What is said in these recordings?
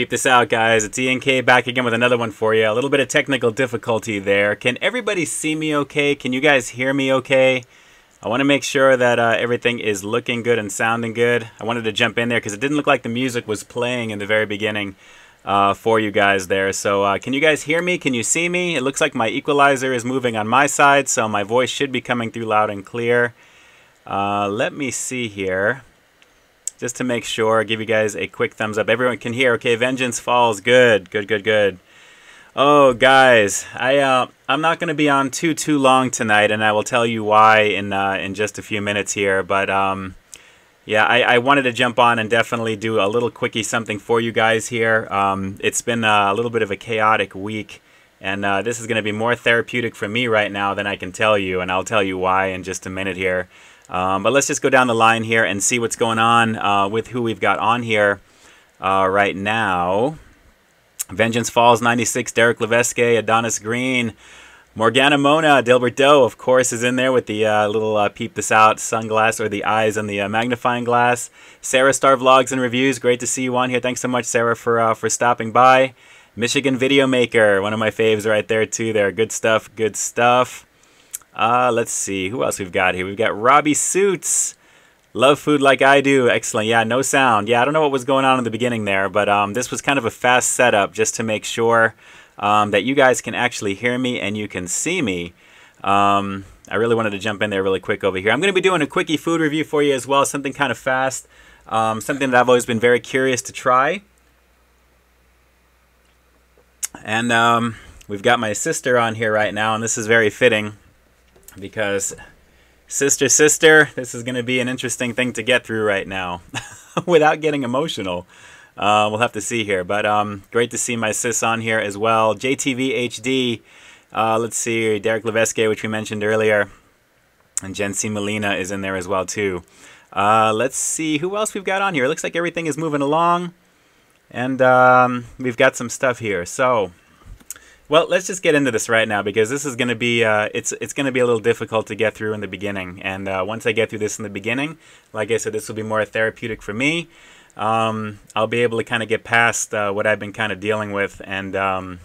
Peep this out, guys. It's ENK back again with another one for you. A little bit of technical difficulty there. Can everybody see me okay? Can you guys hear me okay? I want to make sure that everything is looking good and sounding good. I wanted to jump in there because it didn't look like the music was playing in the very beginning for you guys there. So can you guys hear me? Can you see me? It looks like my equalizer is moving on my side, so my voice should be coming through loud and clear. Let me see here. Just to make sure, give you guys a quick thumbs up. Everyone can hear. Okay, Vengeance Falls. Good, good, good, good. Oh, guys, I'm not going to be on too long tonight, and I will tell you why in just a few minutes here. But yeah, I wanted to jump on and definitely do a little quickie something for you guys here. It's been a little bit of a chaotic week, and this is going to be more therapeutic for me right now than I can tell you, and I'll tell you why in just a minute here. But let's just go down the line here and see what's going on with who we've got on here right now. Vengeance Falls 96, Derek Levesque, Adonis Green, Morgana Mona, Dilbert Doe, of course, is in there with the little Peep This Out sunglass, or the eyes on the magnifying glass. Sarah Star Vlogs and Reviews, great to see you on here. Thanks so much, Sarah, for stopping by. Michigan Video Maker, one of my faves right there too. There, good stuff, good stuff. Let's see who else we've got here. We've got Robbie Suits. Love food like I do. Excellent. Yeah, no sound. Yeah, I don't know what was going on in the beginning there, but this was kind of a fast setup just to make sure that you guys can actually hear me and you can see me. I really wanted to jump in there really quick over here. I'm going to be doing a quickie food review for you as well, something kind of fast, something that I've always been very curious to try. And we've got my sister on here right now, and this is very fitting because sister, this is going to be an interesting thing to get through right now without getting emotional. We'll have to see here, but great to see my sis on here as well. JTV HD, let's see, Derek Levesque, which we mentioned earlier, and Jen C. Molina is in there as well too. Let's see who else we've got on here. It looks like everything is moving along, and we've got some stuff here. So, well, let's just get into this right now because this is going to be it's going to be a little difficult to get through in the beginning. And once I get through this in the beginning, like I said, this will be more therapeutic for me. I'll be able to kind of get past what I've been kind of dealing with, and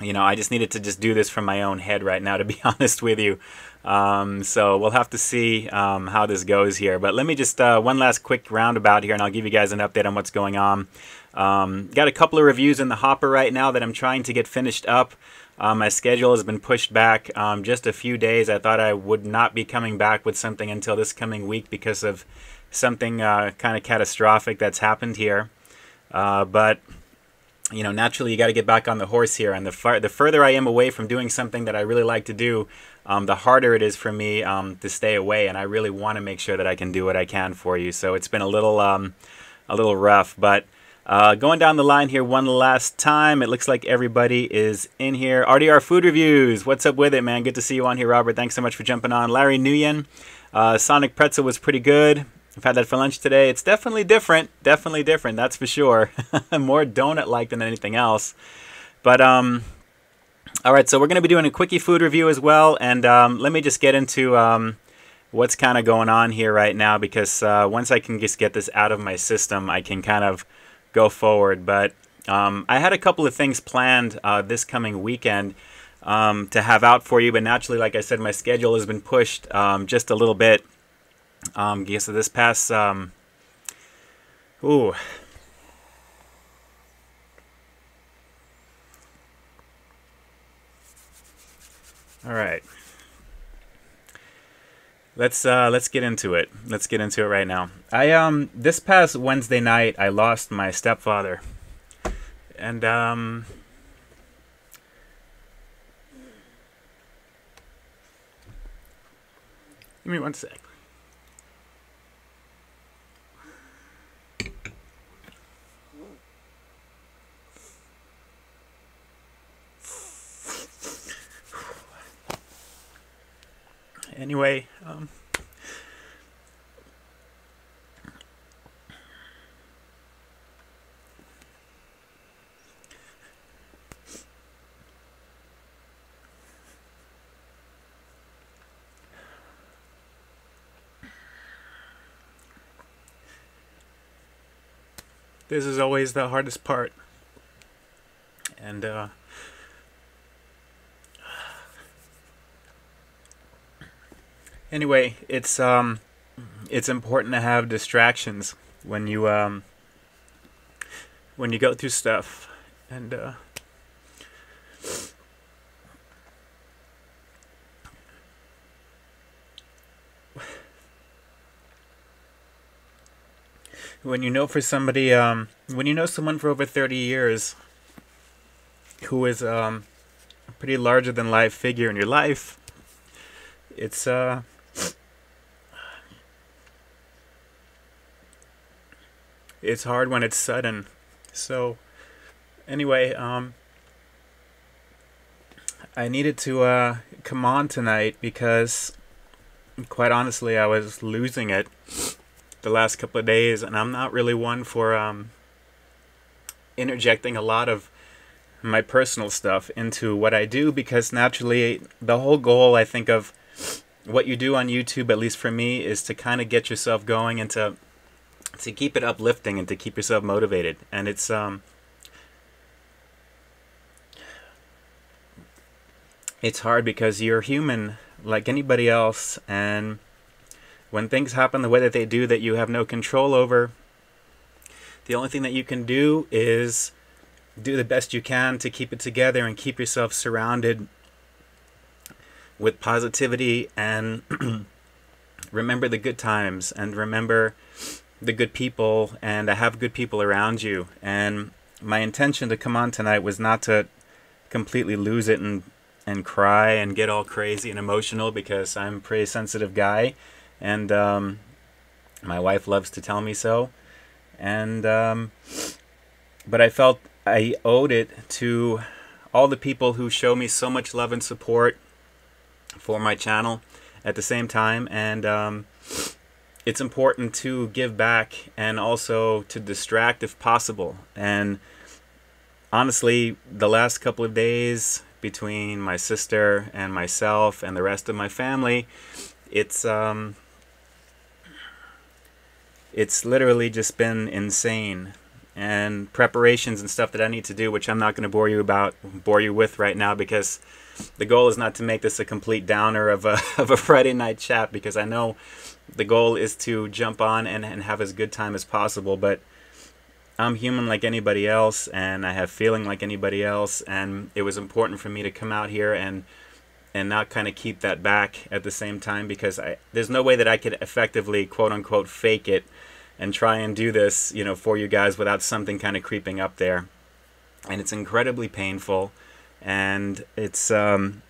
you know, I just needed to just do this from my own head right now, to be honest with you. So we'll have to see how this goes here. But let me just one last quick roundabout here, and I'll give you guys an update on what's going on. Got a couple of reviews in the hopper right now that I'm trying to get finished up. My schedule has been pushed back just a few days. I thought I would not be coming back with something until this coming week because of something kind of catastrophic that's happened here. But you know, naturally you got to get back on the horse here, and the further I am away from doing something that I really like to do, the harder it is for me to stay away, and I really want to make sure that I can do what I can for you. So it's been a little rough, but going down the line here one last time, it looks like everybody is in here. RDR Food Reviews, what's up with it, man? Good to see you on here, Robert. Thanks so much for jumping on. Larry Nguyen, Sonic Pretzel was pretty good. I've had that for lunch today. It's definitely different, that's for sure. More donut-like than anything else. But, all right, so we're going to be doing a quickie food review as well, and let me just get into what's kind of going on here right now, because once I can just get this out of my system, I can kind of go forward. But I had a couple of things planned this coming weekend to have out for you, but naturally, like I said, my schedule has been pushed just a little bit. So this past ooh, all right, let's get into it. Let's get into it right now. This past Wednesday night I lost my stepfather, and give me one sec. Anyway, this is always the hardest part. And anyway, it's important to have distractions when you go through stuff. And when you know when you know someone for over 30 years who is a pretty larger than life figure in your life, it's hard when it's sudden. So anyway, I needed to come on tonight because, quite honestly, I was losing it the last couple of days, and I'm not really one for interjecting a lot of my personal stuff into what I do, because naturally the whole goal, I think, of what you do on YouTube, at least for me, is to kind of get yourself going and to keep it uplifting and to keep yourself motivated. And it's hard because you're human like anybody else, and when things happen the way that they do that you have no control over, the only thing that you can do is do the best you can to keep it together and keep yourself surrounded with positivity, and remember the good times and remember the good people, and to have good people around you. And my intention to come on tonight was not to completely lose it and cry and get all crazy and emotional, because I'm a pretty sensitive guy, and my wife loves to tell me so. And but I felt I owed it to all the people who show me so much love and support for my channel at the same time. And it's important to give back and also to distract if possible. And honestly, the last couple of days between my sister and myself and the rest of my family, it's literally just been insane. And preparations and stuff that I need to do, which I'm not going to bore you with right now, because the goal is not to make this a complete downer of a Friday night chat, because I know the goal is to jump on and have as good time as possible. But I'm human like anybody else, and I have feeling like anybody else, and it was important for me to come out here and not kind of keep that back at the same time, because there's no way that I could effectively, quote unquote, fake it and try and do this, you know, for you guys without something kind of creeping up there. And it's incredibly painful. And it's when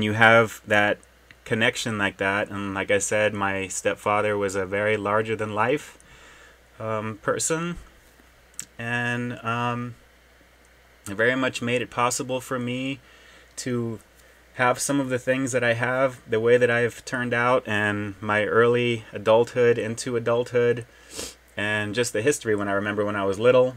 you have that connection like that, and like I said, my stepfather was a very larger than life person, and it very much made it possible for me to have some of the things that I have, the way that I've turned out, and my early adulthood into adulthood, and just the history when I remember when I was little.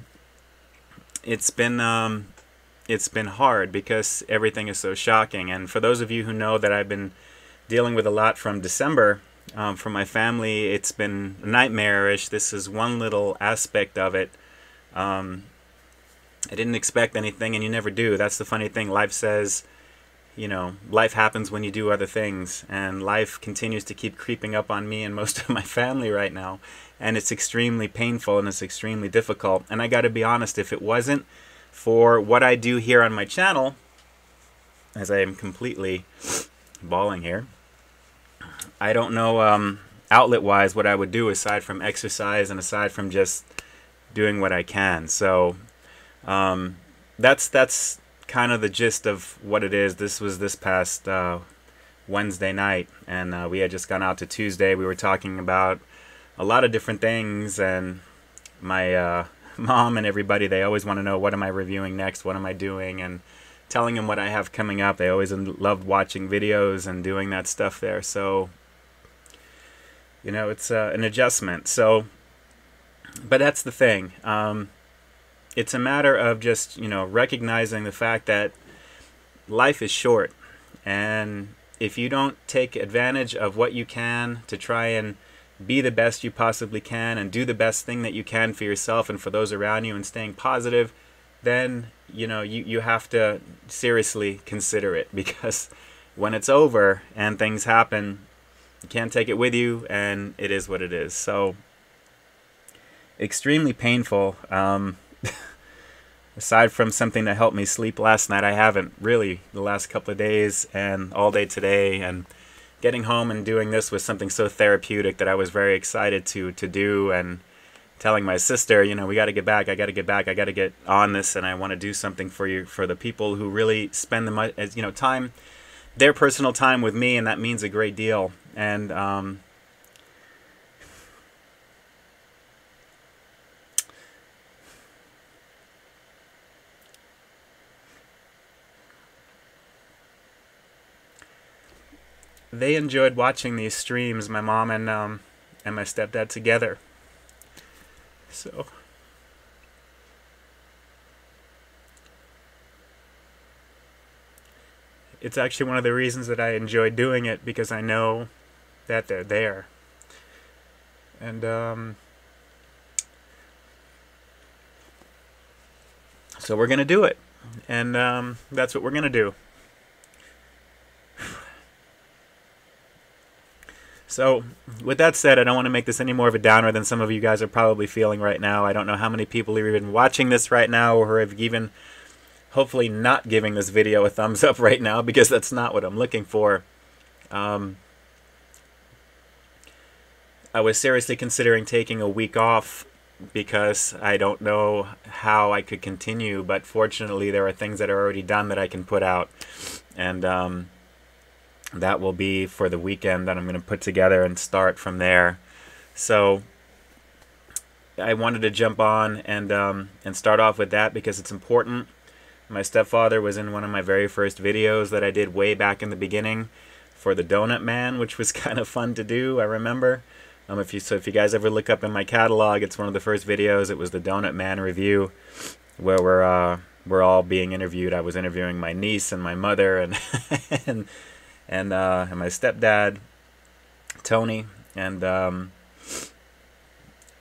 It's been hard because everything is so shocking. And for those of you who know that I've been dealing with a lot from December from my family, it's been nightmarish. This is one little aspect of it. I didn't expect anything, and you never do. That's the funny thing. Life says, you know, life happens when you do other things, and life continues to keep creeping up on me and most of my family right now, and it's extremely painful and it's extremely difficult. And I got to be honest, if it wasn't for what I do here on my channel, as I am completely bawling here, I don't know outlet-wise what I would do aside from exercise and aside from just doing what I can. So that's kind of the gist of what it is. This was this past Wednesday night, and we had just gone out to Tuesday. We were talking about a lot of different things, and my mom and everybody, they always want to know, what am I reviewing next, what am I doing, and telling them what I have coming up. They always loved watching videos and doing that stuff there. So, you know, it's an adjustment. So, but that's the thing. It's a matter of just, you know, recognizing the fact that life is short, and if you don't take advantage of what you can to try and be the best you possibly can and do the best thing that you can for yourself and for those around you and staying positive, then you have to seriously consider it, because when it's over and things happen, you can't take it with you, and it is what it is. So extremely painful. Aside from something that helped me sleep last night, I haven't really the last couple of days and all day today. And getting home and doing this was something so therapeutic that I was very excited to do, and telling my sister, we got to get back. I got to get back. I got to get on this, and I want to do something for you, for the people who really spend time, their personal time with me, and that means a great deal. And they enjoyed watching these streams, my mom and my stepdad together. So it's actually one of the reasons that I enjoy doing it, because I know that they're there. And so we're gonna do it, and that's what we're gonna do. So, with that said, I don't want to make this any more of a downer than some of you guys are probably feeling right now. I don't know how many people are even watching this right now, or have even, hopefully, not giving this video a thumbs up right now, because that's not what I'm looking for. I was seriously considering taking a week off, because I don't know how I could continue, but fortunately there are things that are already done that I can put out, and that will be for the weekend that I'm going to put together and start from there. So I wanted to jump on and start off with that, because it's important. My stepfather was in one of my very first videos that I did way back in the beginning for the Donut Man, which was kind of fun to do, I remember. If you guys ever look up in my catalog, it's one of the first videos. It was the Donut Man review, where we're all being interviewed. I was interviewing my niece and my mother and and my stepdad, Tony, and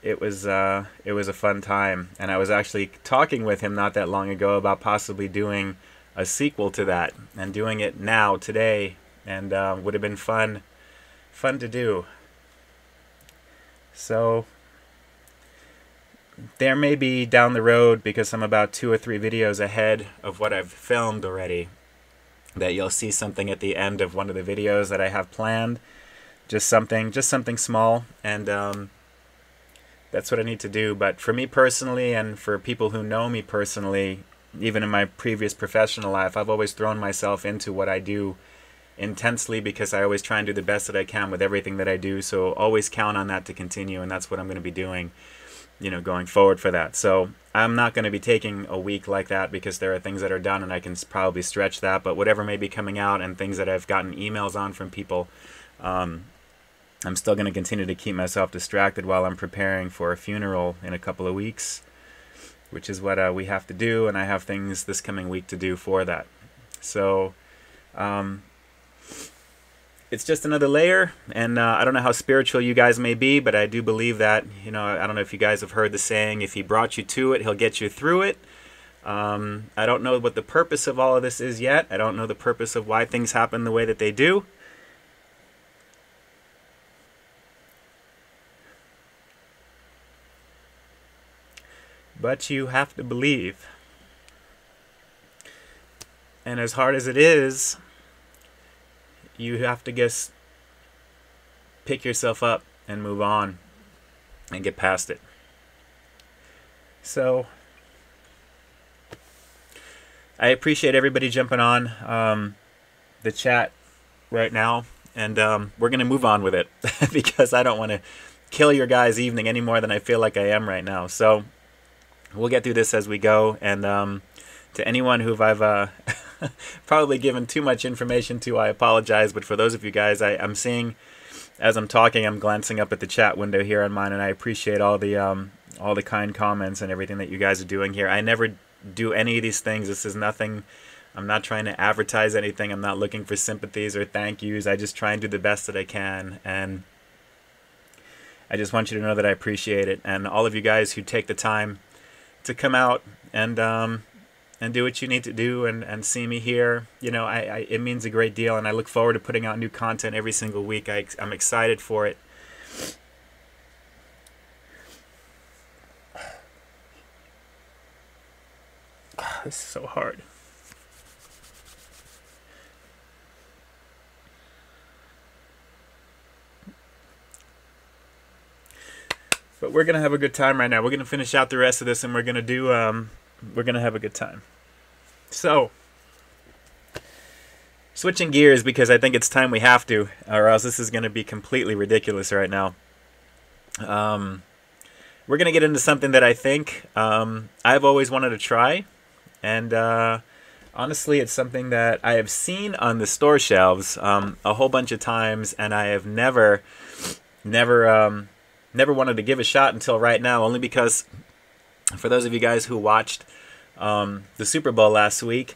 it was a fun time. And I was actually talking with him not that long ago about possibly doing a sequel to that, and doing it now, today, and would have been fun to do. So there may be down the road, because I'm about 2 or 3 videos ahead of what I've filmed already, that you'll see something at the end of one of the videos that I have planned. Just something small, and that's what I need to do. But for me personally, and for people who know me personally, even in my previous professional life, I've always thrown myself into what I do intensely, because I always try and do the best that I can with everything that I do. So always count on that to continue, and that's what I'm going to be doing, going forward for that. So I'm not going to be taking a week like that, because there are things that are done and I can probably stretch that. But whatever may be coming out, and things that I've gotten emails on from people, I'm still going to continue to keep myself distracted while I'm preparing for a funeral in a couple of weeks, which is what we have to do, and I have things this coming week to do for that. So it's just another layer, and I don't know how spiritual you guys may be, but I do believe that, I don't know if you guys have heard the saying, if he brought you to it, he'll get you through it. I don't know what the purpose of all of this is yet. I don't know the purpose of why things happen the way that they do. But you have to believe. And as hard as it is, you have to just pick yourself up and move on and get past it. So I appreciate everybody jumping on the chat right now, and we're going to move on with it because I don't want to kill your guys' evening any more than I feel like I am right now. So we'll get through this as we go, and to anyone who I've probably given too much information to, I apologize. But for those of you guys, I'm seeing, as I'm talking, I'm glancing up at the chat window here on mine, and I appreciate all the kind comments and everything that you guys are doing here. I never do any of these things. This is nothing. I'm not trying to advertise anything. I'm not looking for sympathies or thank yous. I just try and do the best that I can, and I just want you to know that I appreciate it. And all of you guys who take the time to come out and and do what you need to do and see me here. You know, it means a great deal, and I look forward to putting out new content every single week. I'm excited for it. This is so hard. But we're gonna have a good time right now. We're gonna finish out the rest of this, and we're gonna do. We're gonna have a good time. So, switching gears because I think it's time we have to, or else this is gonna be completely ridiculous right now. We're gonna get into something that I think I've always wanted to try, and honestly, it's something that I have seen on the store shelves a whole bunch of times, and I have never wanted to give a shot until right now, only because for those of you guys who watched the Super Bowl last week,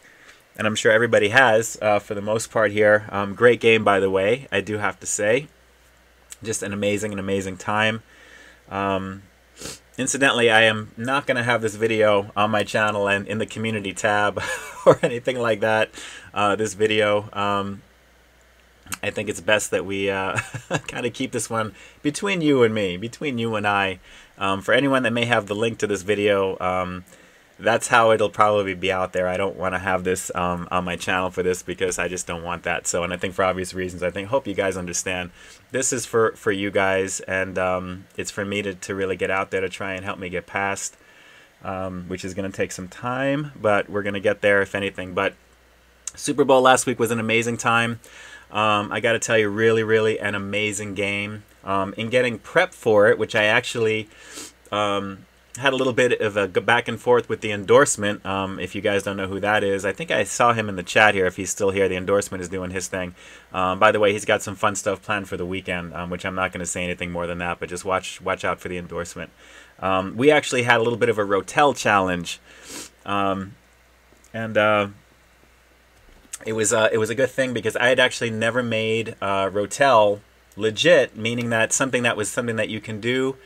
and I'm sure everybody has for the most part here, great game, by the way, I do have to say. Just an amazing time. Incidentally, I am not going to have this video on my channel and in the community tab or anything like that. This video, I think it's best that we kind of keep this one between you and me, between you and I. For anyone that may have the link to this video, that's how it'll probably be out there. I don't want to have this on my channel for this because I just don't want that. So, and I think for obvious reasons, hope you guys understand. This is for you guys, and it's for me to really get out there to try and help me get past, which is going to take some time, but we're going to get there if anything. But Super Bowl last week was an amazing time. I got to tell you, really an amazing game. In getting prepped for it, which I actually had a little bit of a back and forth with the endorsement. If you guys don't know who that is, I think I saw him in the chat here. If he's still here, the endorsement is doing his thing. By the way, he's got some fun stuff planned for the weekend, which I'm not going to say anything more than that, but just watch out for the endorsement. We actually had a little bit of a Rotel challenge, and it was a good thing because I had actually never made Rotel legit, meaning that something that you can do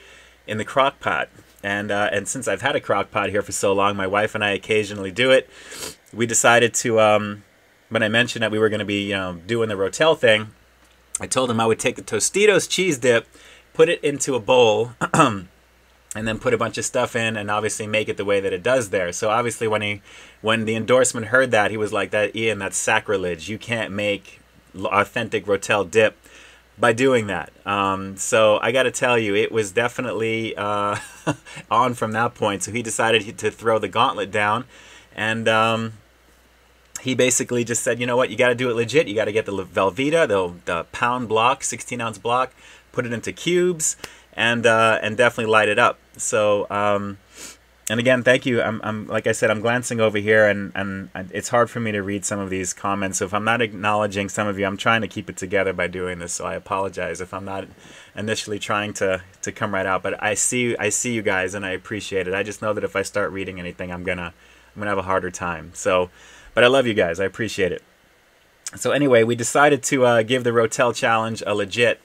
in the crock pot. And since I've had a crock pot here for so long, my wife and I occasionally do it. We decided to, when I mentioned that we were going to be doing the Rotel thing, I told him I would take the Tostitos cheese dip, put it into a bowl, and then put a bunch of stuff in, and obviously make it the way that it does there. So obviously when the endorsement heard that, he was like, "That Ian, that's sacrilege. You can't make authentic Rotel dip by doing that." So I got to tell you, it was definitely on from that point. So he decided to throw the gauntlet down, and he basically just said, "You know what? You got to do it legit. You got to get the Velveeta, the pound block, 16-ounce block, put it into cubes, and definitely light it up." So and again, thank you. I'm like I said, I'm glancing over here, and it's hard for me to read some of these comments. So if I'm not acknowledging some of you, I'm trying to keep it together by doing this. So I apologize if I'm not initially trying to come right out. But I see you guys, and I appreciate it. I just know that if I start reading anything, I'm gonna have a harder time. So, but I love you guys. I appreciate it. So anyway, we decided to give the Rotel challenge a legit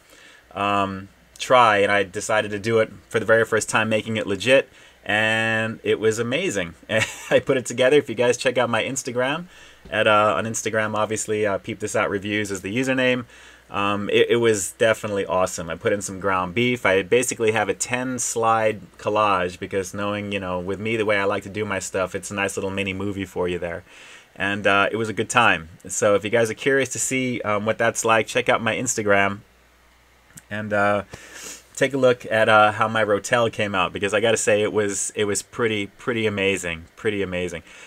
try, and I decided to do it for the very first time, making it legit. And it was amazing. I put it together. If you guys check out my Instagram, on Instagram, obviously, Peep This Out Reviews is the username. It was definitely awesome. I put in some ground beef. I basically have a 10-slide collage because knowing, with me, the way I like to do my stuff, it's a nice little mini movie for you there. And it was a good time. So if you guys are curious to see what that's like, check out my Instagram. And take a look at how my Rotel came out, because I got to say it was pretty amazing,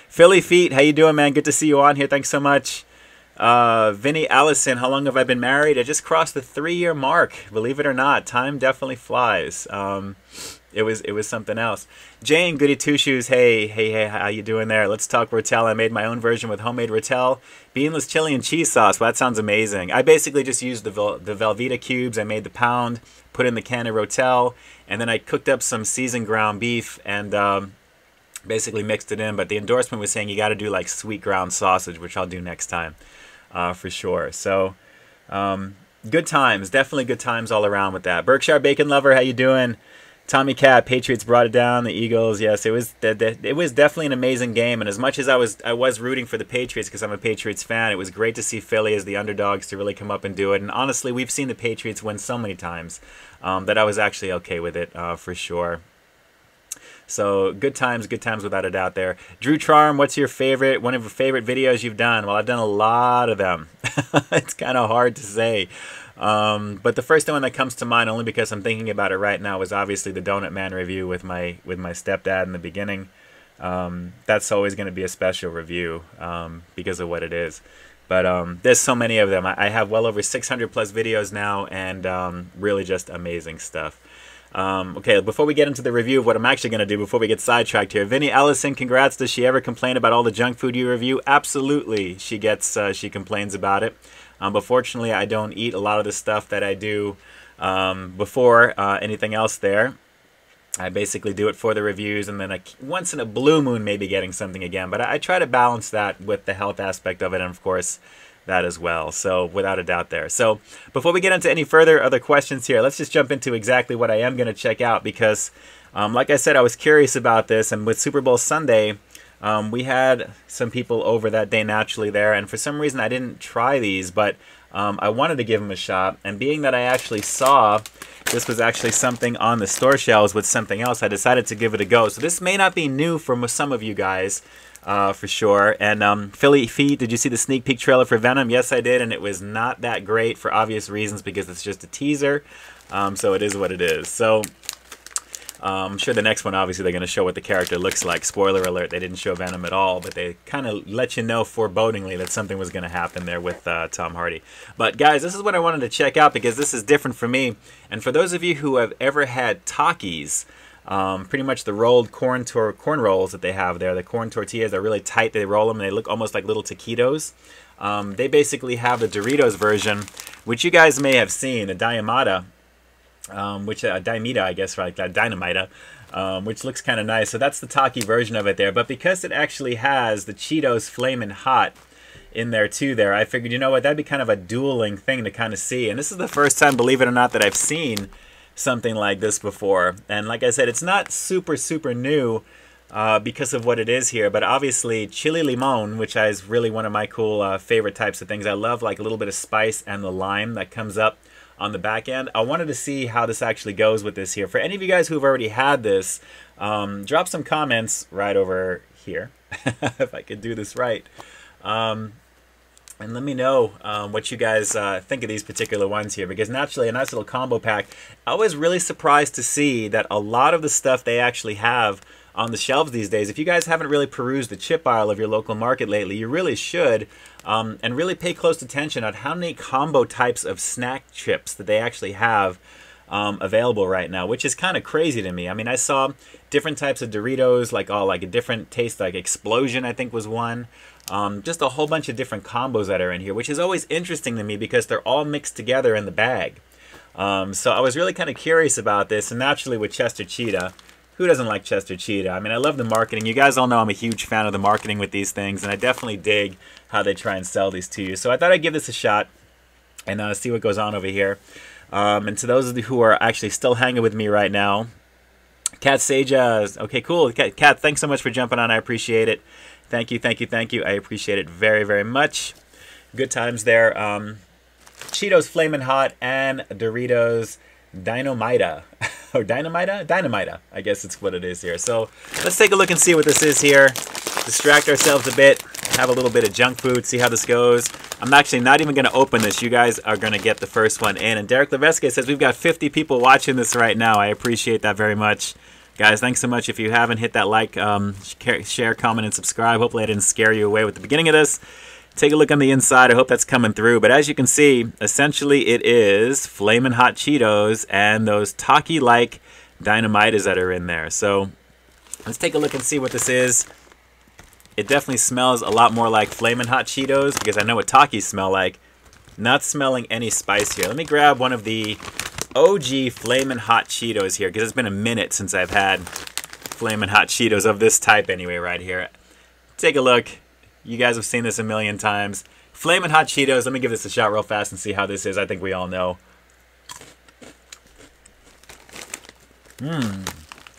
Philly Feet, how you doing, man? Good to see you on here. Thanks so much. Vinny Allison, how long have I been married? I just crossed the 3-year mark. Believe it or not, time definitely flies. It was something else. Jane, Goody Two Shoes, hey, how you doing there? Let's talk Rotel. I made my own version with homemade Rotel, beanless chili and cheese sauce. Well, that sounds amazing. I basically just used the Velveeta cubes. I made the pound, put in the can of Rotel, and then I cooked up some seasoned ground beef and basically mixed it in. But the endorsement was saying you got to do like sweet ground sausage, which I'll do next time for sure. So good times, definitely good times all around with that. Berkshire Bacon Lover, how you doing? Tommy Cat, Patriots brought it down. The Eagles, yes, it was definitely an amazing game. And as much as I was rooting for the Patriots because I'm a Patriots fan, it was great to see Philly as the underdogs to really come up and do it. And honestly, we've seen the Patriots win so many times that I was actually okay with it for sure. So good times without a doubt there. Drew Charm, what's your favorite, one of your favorite videos you've done? Well, I've done a lot of them. It's kind of hard to say. But the first one that comes to mind, only because I'm thinking about it right now, was obviously the Donut Man review with my stepdad in the beginning. That's always going to be a special review because of what it is. But there's so many of them. I have well over 600 plus videos now, and really just amazing stuff. Okay, before we get into the review of what I'm actually going to do, before we get sidetracked here, Vinnie Ellison, congrats. Does she ever complain about all the junk food you review? Absolutely. She complains about it. But fortunately, I don't eat a lot of the stuff that I do before anything else there. I basically do it for the reviews, and then once in a blue moon maybe getting something again. But I try to balance that with the health aspect of it, and of course that as well. So without a doubt there. So before we get into any other questions here, let's just jump into exactly what I am going to check out, because like I said, I was curious about this, and with Super Bowl Sunday, we had some people over that day naturally there, and for some reason I didn't try these, but I wanted to give them a shot, and being that I actually saw this was actually something on the store shelves with something else, I decided to give it a go. So this may not be new for some of you guys, for sure. And Philly Feet, did you see the sneak peek trailer for Venom? Yes, I did, and it was not that great for obvious reasons because it's just a teaser. So it is what it is. So I'm sure the next one, obviously, they're going to show what the character looks like. Spoiler alert, they didn't show Venom at all, but they kind of let you know forebodingly that something was going to happen there with Tom Hardy. But guys, this is what I wanted to check out because this is different for me. And for those of you who have ever had Takis, pretty much the rolled corn rolls that they have there, the corn tortillas are really tight. They roll them and they look almost like little taquitos. They basically have the Doritos version, which you guys may have seen, the Diamita, Dimeta, I guess, right, Dynamita, which looks kind of nice. So that's the Taki version of it there. But because it actually has the Cheetos Flamin' Hot in there too there, I figured, you know what, that'd be kind of a dueling thing to kind of see. And this is the first time, believe it or not, that I've seen something like this before. And like I said, it's not super new because of what it is here, but obviously chili limon, which is really one of my cool favorite types of things. I love like a little bit of spice and the lime that comes up on the back end. I wanted to see how this actually goes with this here. For any of you guys who've already had this, drop some comments right over here if I could do this right. And let me know what you guys think of these particular ones here, because naturally a nice little combo pack. I was really surprised to see that a lot of the stuff they actually have on the shelves these days, if you guys haven't really perused the chip aisle of your local market lately, you really should, and really pay close attention on how many combo types of snack chips that they actually have available right now, which is kind of crazy to me. I mean, I saw different types of Doritos, like a different taste, like Explosion I think was one. Just a whole bunch of different combos that are in here, which is always interesting to me because they're all mixed together in the bag. So I was really kind of curious about this, and naturally with Chester Cheetah, who doesn't like Chester Cheetah? I mean, I love the marketing. You guys all know I'm a huge fan of the marketing with these things, and I definitely dig how they try and sell these to you. So I thought I'd give this a shot and see what goes on over here. And to those of you who are actually still hanging with me right now, Kat Saja, okay, cool. Kat, thanks so much for jumping on. I appreciate it. Thank you. I appreciate it very much. Good times there. Cheetos Flamin' Hot and Doritos Dynamita. Or Dynamita? Dynamita, I guess it's what it is here. So let's take a look and see what this is here. Distract ourselves a bit. Have a little bit of junk food. See how this goes. I'm actually not even going to open this. You guys are going to get the first one in. And Derek Levesque says we've got 50 people watching this right now. I appreciate that very much. Guys, thanks so much. If you haven't, hit that like, share, comment, and subscribe. Hopefully I didn't scare you away with the beginning of this. Take a look on the inside. I hope that's coming through. But as you can see, essentially it is Flamin' Hot Cheetos and those Taki-like Dynamitas that are in there. So let's take a look and see what this is. It definitely smells a lot more like Flamin' Hot Cheetos because I know what Takis smell like. Not smelling any spice here. Let me grab one of the OG Flamin' Hot Cheetos here because it's been a minute since I've had Flamin' Hot Cheetos of this type anyway right here. Take a look. You guys have seen this a million times. Flamin' Hot Cheetos. Let me give this a shot real fast and see how this is. I think we all know.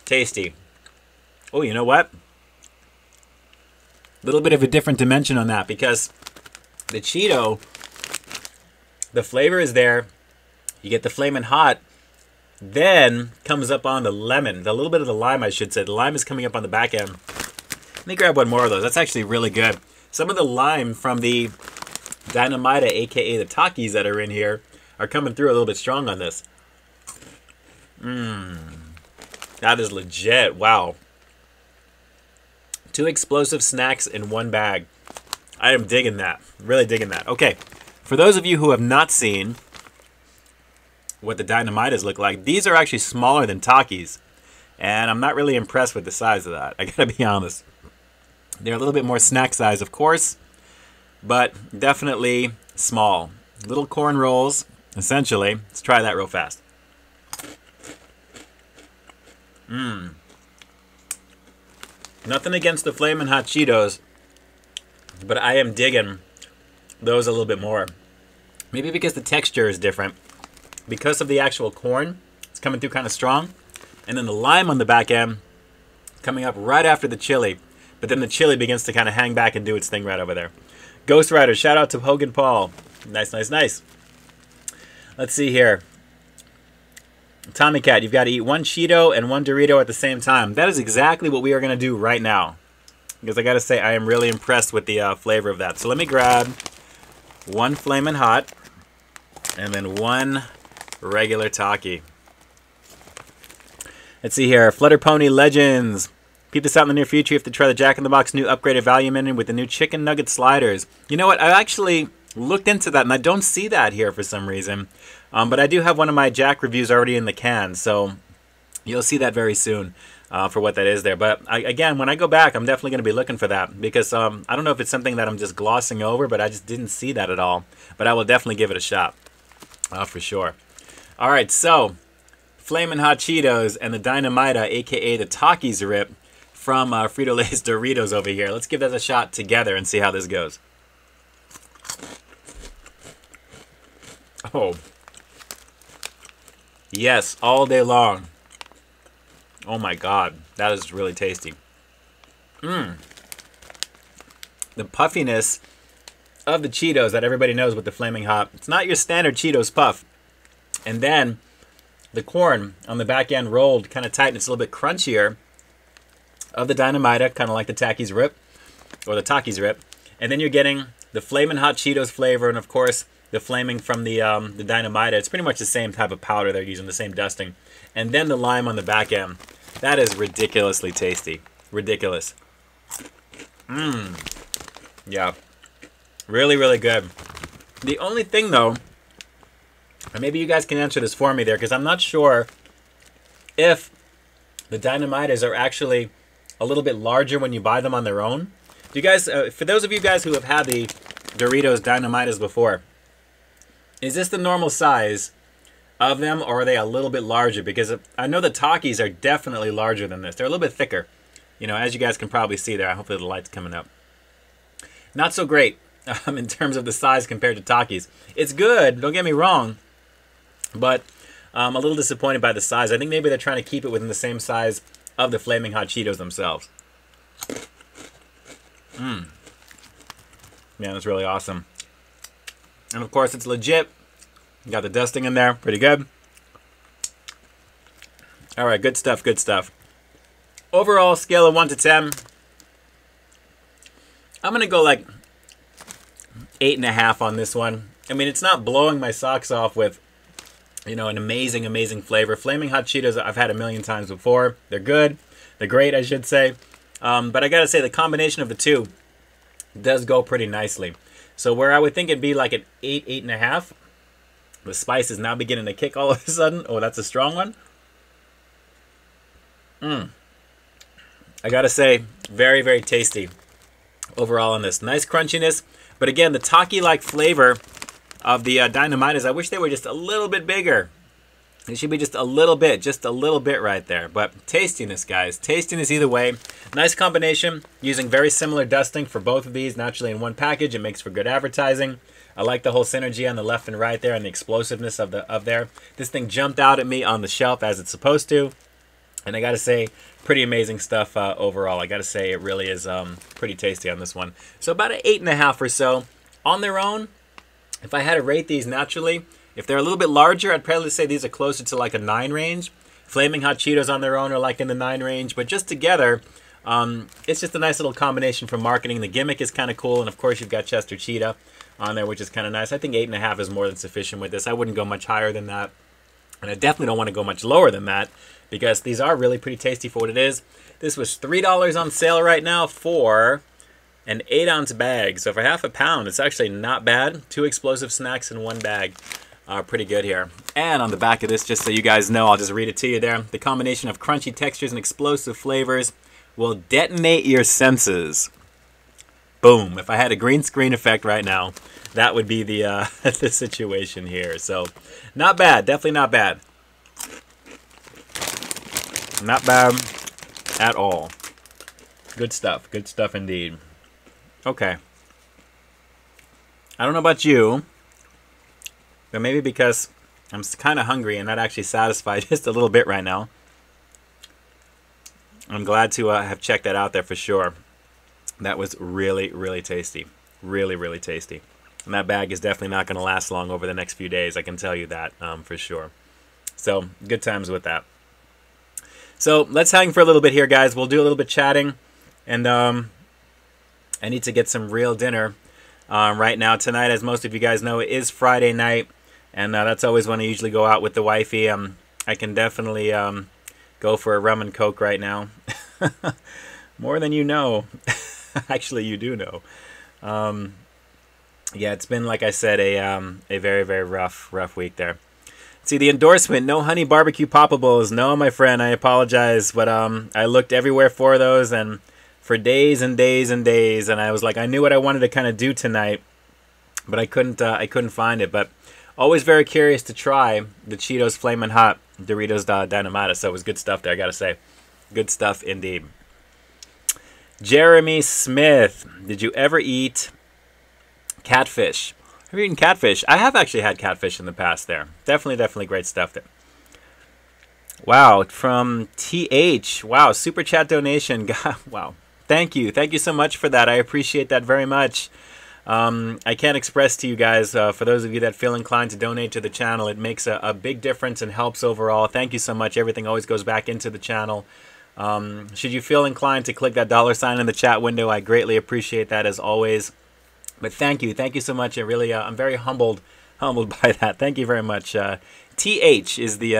Tasty. Oh, you know what? A little bit of a different dimension on that because the Cheeto, the flavor is there. You get the flaming hot. Then comes up on the lemon. The little bit of the lime, I should say. The lime is coming up on the back end. Let me grab one more of those. That's actually really good. Some of the lime from the Dynamita, aka the Takis that are in here, are coming through a little bit strong on this. That is legit. Wow. 2 explosive snacks in one bag. I am digging that. Really digging that. Okay. For those of you who have not seen what the Dynamitas look like, these are actually smaller than Takis. And I'm not really impressed with the size of that. I gotta be honest. They're a little bit more snack size, of course, but definitely small. Little corn rolls, essentially. Let's try that real fast. Nothing against the Flamin' Hot Cheetos, but I am digging those a little bit more. Maybe because the texture is different. Because of the actual corn, it's coming through kind of strong. And then the lime on the back end coming up right after the chili. But then the chili begins to kind of hang back and do its thing right over there. Ghost Rider, shout out to Hogan Paul. Nice, nice, nice. Let's see here. Tommy Cat, you've got to eat 1 Cheeto and 1 Dorito at the same time. That is exactly what we are going to do right now. Because I got to say, I am really impressed with the flavor of that. So let me grab 1 Flamin' Hot and then 1 regular Taki. Let's see here. Flutter Pony Legends. Peep this out in the near future. You have to try the Jack in the Box new upgraded value menu with the new chicken nugget sliders. You know what? I actually looked into that, and I don't see that here for some reason. But I do have one of my Jack reviews already in the can, so you'll see that very soon for what that is there. But again, when I go back, I'm definitely going to be looking for that because I don't know if it's something that I'm just glossing over, but I just didn't see that at all. But I will definitely give it a shot for sure. All right, so Flamin' Hot Cheetos and the Dynamita, aka the Takis rip from Frito-Lay's Doritos over here. Let's give that a shot together and see how this goes. Oh. Yes, all day long. Oh my god, that is really tasty. The puffiness of the Cheetos that everybody knows with the Flaming Hot. It's not your standard Cheetos puff. And then the corn on the back end rolled kind of tight and it's a little bit crunchier of the Dynamita, kind of like the Takis rip, or the Takis rip. And then you're getting the Flamin' Hot Cheetos flavor and of course the flaming from the Dynamita. It's pretty much the same type of powder they're using, the same dusting. And then the lime on the back end. That is ridiculously tasty. Ridiculous. Yeah. Really, really good. The only thing though, and maybe you guys can answer this for me there, because I'm not sure if the Dynamitas are actually a little bit larger when you buy them on their own. Do you guys, for those of you guys who have had the Doritos Dynamitas before, is this the normal size of them, or are they a little bit larger? Because I know the Takis are definitely larger than this. They're a little bit thicker, you know, as you guys can probably see there. Hopefully the light's coming up. Not so great in terms of the size compared to Takis. It's good, don't get me wrong, but I'm a little disappointed by the size. I think maybe they're trying to keep it within the same size of the Flaming Hot Cheetos themselves. Man, that's really awesome. And of course, it's legit. You got the dusting in there. Pretty good. All right, good stuff, good stuff. Overall, scale of 1 to 10. I'm going to go like 8.5 on this one. I mean, it's not blowing my socks off with, you know, an amazing, amazing flavor. Flaming Hot Cheetos I've had a million times before. They're good. They're great, I should say. But I got to say, the combination of the two does go pretty nicely. So where I would think it'd be like an 8, 8.5, the spice is now beginning to kick all of a sudden. Oh, that's a strong one. I gotta say, very, very tasty overall on this. Nice crunchiness. But again, the Taki-like flavor of the Dynamitas, I wish they were just a little bit bigger. It should be just a little bit right there. But tastiness, guys. Tastiness either way. Nice combination. Using very similar dusting for both of these. Naturally in one package. It makes for good advertising. I like the whole synergy on the left and right there and the explosiveness of there. This thing jumped out at me on the shelf as it's supposed to. And I gotta say, pretty amazing stuff overall. I gotta say, it really is pretty tasty on this one. So about an 8.5 or so. On their own, if I had to rate these naturally, if they're a little bit larger, I'd probably say these are closer to like a 9 range. Flaming Hot Cheetos on their own are like in the 9 range, but just together, it's just a nice little combination for marketing. The gimmick is kind of cool, and of course you've got Chester Cheetah on there, which is kind of nice. I think 8.5 is more than sufficient with this. I wouldn't go much higher than that, and I definitely don't want to go much lower than that, because these are really pretty tasty for what it is. This was $3 on sale right now for an 8-ounce bag. So for half a pound, it's actually not bad. 2 explosive snacks in 1 bag. Pretty good here. And on the back of this, just so you guys know, I'll just read it to you there. The combination of crunchy textures and explosive flavors will detonate your senses. Boom. If I had a green screen effect right now, that would be the, the situation here. So not bad. Definitely not bad. Not bad at all. Good stuff. Good stuff indeed. Okay. I don't know about you, but maybe because I'm kind of hungry and not actually satisfied just a little bit right now, I'm glad to have checked that out there for sure. That was really, really tasty. Really, really tasty. And that bag is definitely not going to last long over the next few days. I can tell you that for sure. So, good times with that. So, let's hang for a little bit here, guys. We'll do a little bit chatting. And I need to get some real dinner right now. Tonight, as most of you guys know, it is Friday night. And that's always when I usually go out with the wifey. I can definitely go for a rum and coke right now. More than you know. Actually, you do know. Yeah, it's been, like I said, a very, very rough week there. See, the endorsement, no honey barbecue poppables. No, my friend, I apologize. But I looked everywhere for those, and for days and days and days, and I was like, I knew what I wanted to kind of do tonight, but I couldn't find it. But always very curious to try the Cheetos Flamin' Hot Doritos Dynamita. So it was good stuff there, I gotta say. Good stuff indeed. Jeremy Smith, did you ever eat catfish? Have you eaten catfish? I have actually had catfish in the past there. Definitely great stuff there. Wow, from TH. Wow, super chat donation. God, wow. Thank you so much for that. I appreciate that very much. I can't express to you guys, for those of you that feel inclined to donate to the channel, it makes a big difference and helps overall. Thank you so much. Everything always goes back into the channel. Should you feel inclined to click that $sign in the chat window, I greatly appreciate that as always. But thank you so much. I really, I'm very humbled by that. Thank you very much. TH is the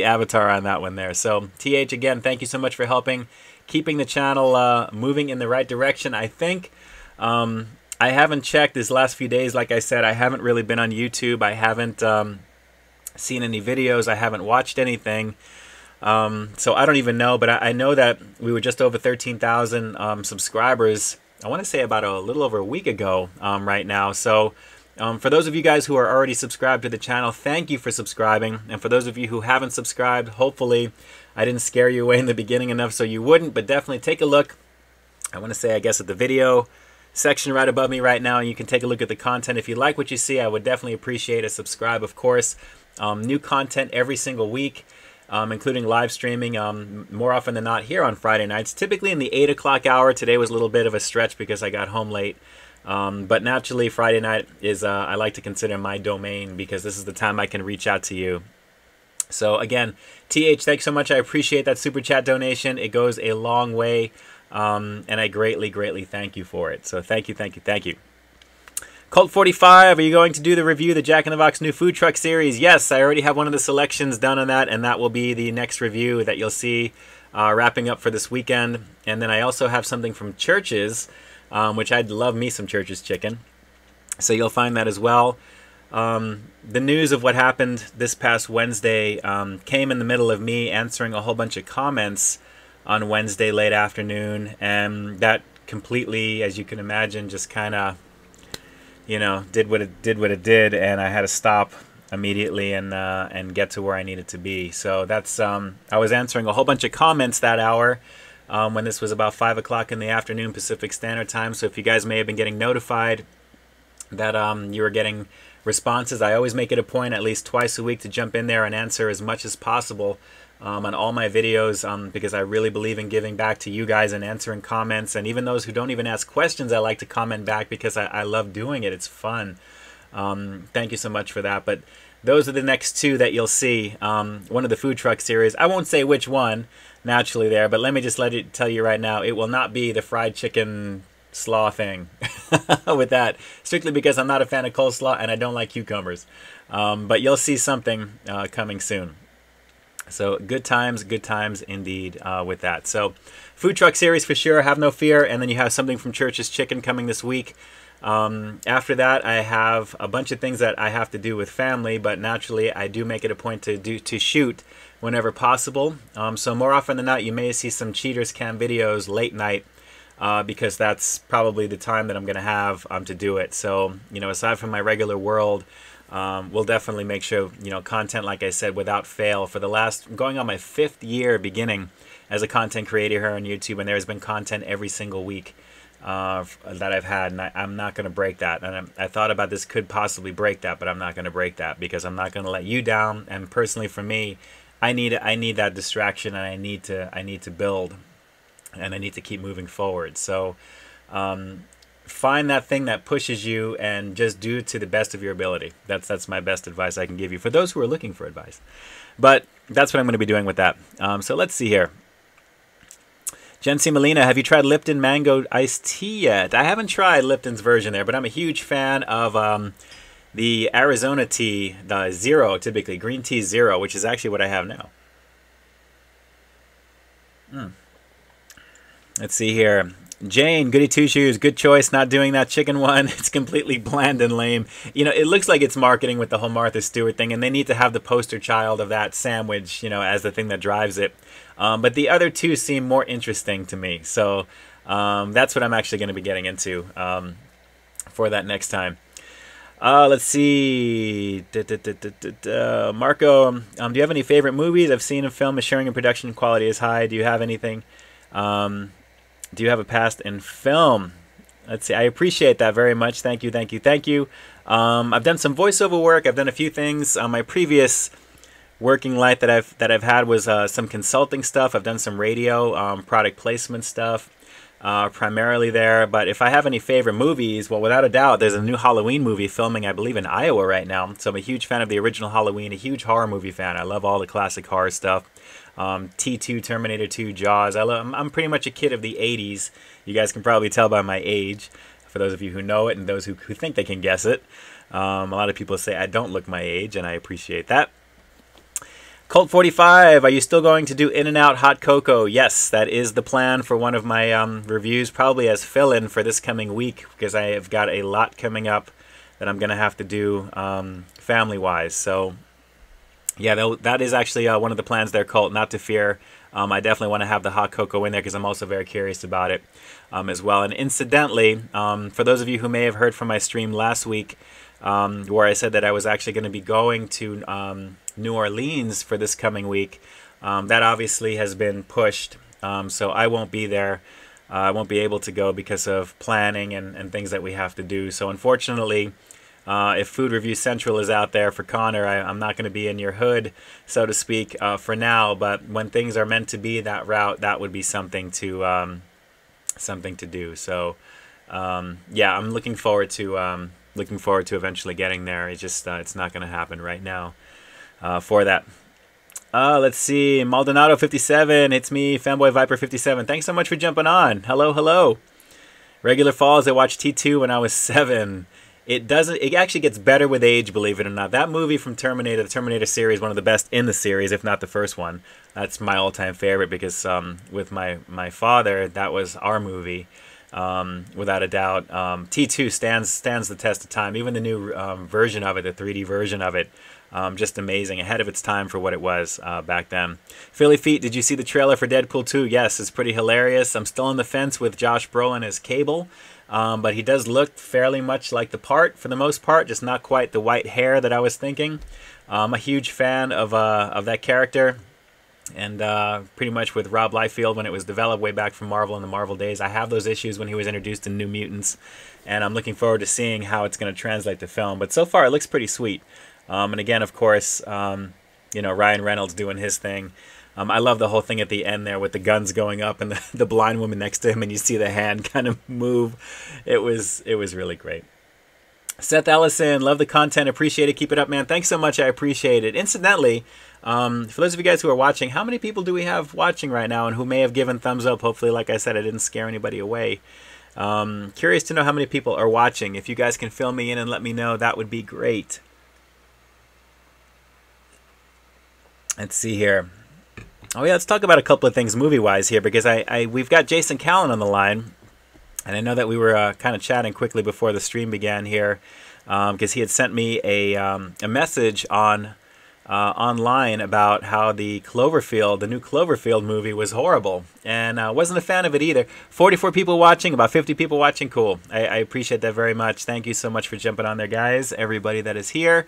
avatar on that one there. So TH, again, thank you so much for helping, keeping the channel moving in the right direction. I think I haven't checked these last few days. Like I said, I haven't really been on YouTube. I haven't seen any videos. I haven't watched anything. So I don't even know. But I know that we were just over 13,000 subscribers. I want to say about a little over a week ago right now. So for those of you guys who are already subscribed to the channel, thank you for subscribing. And for those of you who haven't subscribed, hopefully I didn't scare you away in the beginning enough so you wouldn't. But definitely take a look. I want to say, I guess, at the video section right above me right now. And you can take a look at the content. If you like what you see, I would definitely appreciate a subscribe, of course. New content every single week. Including live streaming more often than not here on Friday nights, typically in the 8 o'clock hour. Today was a little bit of a stretch because I got home late. But naturally, Friday night is, I like to consider my domain because this is the time I can reach out to you. So again, TH, thanks so much. I appreciate that super chat donation. It goes a long way, and I greatly thank you for it. So thank you. Cult 45, are you going to do the review of the Jack in the Box new food truck series? Yes, I already have one of the selections done on that, and that will be the next review that you'll see wrapping up for this weekend. And then I also have something from Church's, which I'd love me some Church's chicken. So you'll find that as well. The news of what happened this past Wednesday came in the middle of me answering a whole bunch of comments on Wednesday late afternoon, and that completely, as you can imagine, just kind of, you know, did what it did, and I had to stop immediately and get to where I needed to be. So that's I was answering a whole bunch of comments that hour when this was about 5 o'clock in the afternoon Pacific Standard Time. So if you guys may have been getting notified that you were getting responses, I always make it a point at least twice a week to jump in there and answer as much as possible on all my videos, because I really believe in giving back to you guys and answering comments. And even those who don't even ask questions, I like to comment back because I love doing it. It's fun. Thank you so much for that. But those are the next two that you'll see. One of the food truck series. I won't say which one, naturally there, but let me just tell you right now, it will not be the fried chicken slaw thing with that, strictly because I'm not a fan of coleslaw and I don't like cucumbers. But you'll see something coming soon. So good times indeed with that. So food truck series for sure, have no fear. And then you have something from Church's Chicken coming this week. After that, I have a bunch of things that I have to do with family, but naturally I do make it a point to shoot whenever possible. So more often than not, you may see some Cheaters Cam videos late night, because that's probably the time that I'm going to have to do it. So, aside from my regular world, we'll definitely make sure, content, like I said, without fail. For the last, going on my 5th year beginning as a content creator here on YouTube, and there's been content every single week that I've had, and I'm not going to break that. And I thought about this could possibly break that, but I'm not going to break that because I'm not going to let you down. And personally, for me, I need that distraction, and I need to build, and I need to keep moving forward. So find that thing that pushes you and just do it to the best of your ability. That's my best advice I can give you for those who are looking for advice. But that's what I'm going to be doing with that. So let's see here. Jen C. Molina, have you tried Lipton Mango Iced Tea yet? I haven't tried Lipton's version there, but I'm a huge fan of the Arizona tea, the Zero, typically. Green Tea Zero, which is actually what I have now. Let's see here. Jane, Goody Two Shoes, good choice. Not doing that chicken one. It's completely bland and lame. It looks like it's marketing with the whole Martha Stewart thing, and they need to have the poster child of that sandwich, as the thing that drives it. But the other two seem more interesting to me. So that's what I'm actually going to be getting into for that next time. Let's see. Marco, do you have any favorite movies I've seen in film assuring and production quality is high? Do you have anything? Do you have a past in film? Let's see. I appreciate that very much. Thank you, thank you, thank you. I've done some voiceover work. I've done a few things. My previous working life that I've had was some consulting stuff. I've done some radio, product placement stuff, primarily there. But if I have any favorite movies, well, without a doubt, there's a new Halloween movie filming, I believe, in Iowa right now. So I'm a huge fan of the original Halloween, a huge horror movie fan. I love all the classic horror stuff. T2, Terminator 2, Jaws. I'm pretty much a kid of the 80s. You guys can probably tell by my age, for those of you who know it and those who think they can guess it. A lot of people say I don't look my age, and I appreciate that. Colt 45, are you still going to do In-N-Out hot cocoa? Yes, that is the plan for one of my reviews, probably as fill-in for this coming week, because I have got a lot coming up that I'm going to have to do family-wise. So yeah, that is actually one of the plans there, Colt, not to fear. I definitely want to have the hot cocoa in there because I'm also very curious about it as well. And incidentally, for those of you who may have heard from my stream last week, where I said that I was actually going to be going to New Orleans for this coming week, that obviously has been pushed. So I won't be there. I won't be able to go because of planning and things that we have to do. So unfortunately, if Food Review Central is out there for Connor, I'm not going to be in your hood, so to speak, for now. But when things are meant to be that route, that would be something to do. So yeah, I'm looking forward to eventually getting there. It's just it's not going to happen right now for that. Let's see. Maldonado 57. It's me, Fanboy Viper 57. Thanks so much for jumping on. Hello, hello. Regular Falls. I watched T2 when I was 7. It actually gets better with age, believe it or not. That movie from Terminator, the Terminator series, one of the best in the series, if not the first one. That's my all-time favorite because with my father, that was our movie, without a doubt. T2 stands the test of time. Even the new version of it, the 3D version of it, just amazing, ahead of its time for what it was back then. Philly Feet, did you see the trailer for Deadpool 2? Yes, it's pretty hilarious. I'm still on the fence with Josh Brolin as Cable. But he does look fairly much like the part for the most part, just not quite the white hair that I was thinking. I'm a huge fan of that character, and pretty much with Rob Liefeld when it was developed way back from Marvel in the Marvel days. I have those issues when he was introduced in New Mutants, and I'm looking forward to seeing how it's going to translate to film. But so far, it looks pretty sweet. And again, of course, Ryan Reynolds doing his thing. I love the whole thing at the end there with the guns going up and the blind woman next to him, and you see the hand kind of move. It was really great. Seth Ellison, love the content, appreciate it, keep it up, man. Thanks so much, I appreciate it. Incidentally, for those of you guys who are watching, how many people do we have watching right now and who may have given thumbs up? Hopefully, like I said, I didn't scare anybody away. Curious to know how many people are watching. If you guys can fill me in and let me know, that would be great. Let's see here. Oh yeah, let's talk about a couple of things movie-wise here, because we've got Jason Callan on the line. And I know that we were kind of chatting quickly before the stream began here, because he had sent me a message on online about how the new Cloverfield movie was horrible, and I wasn't a fan of it either. 44 people watching, about 50 people watching. Cool. I appreciate that very much. Thank you so much for jumping on there, guys. Everybody that is here.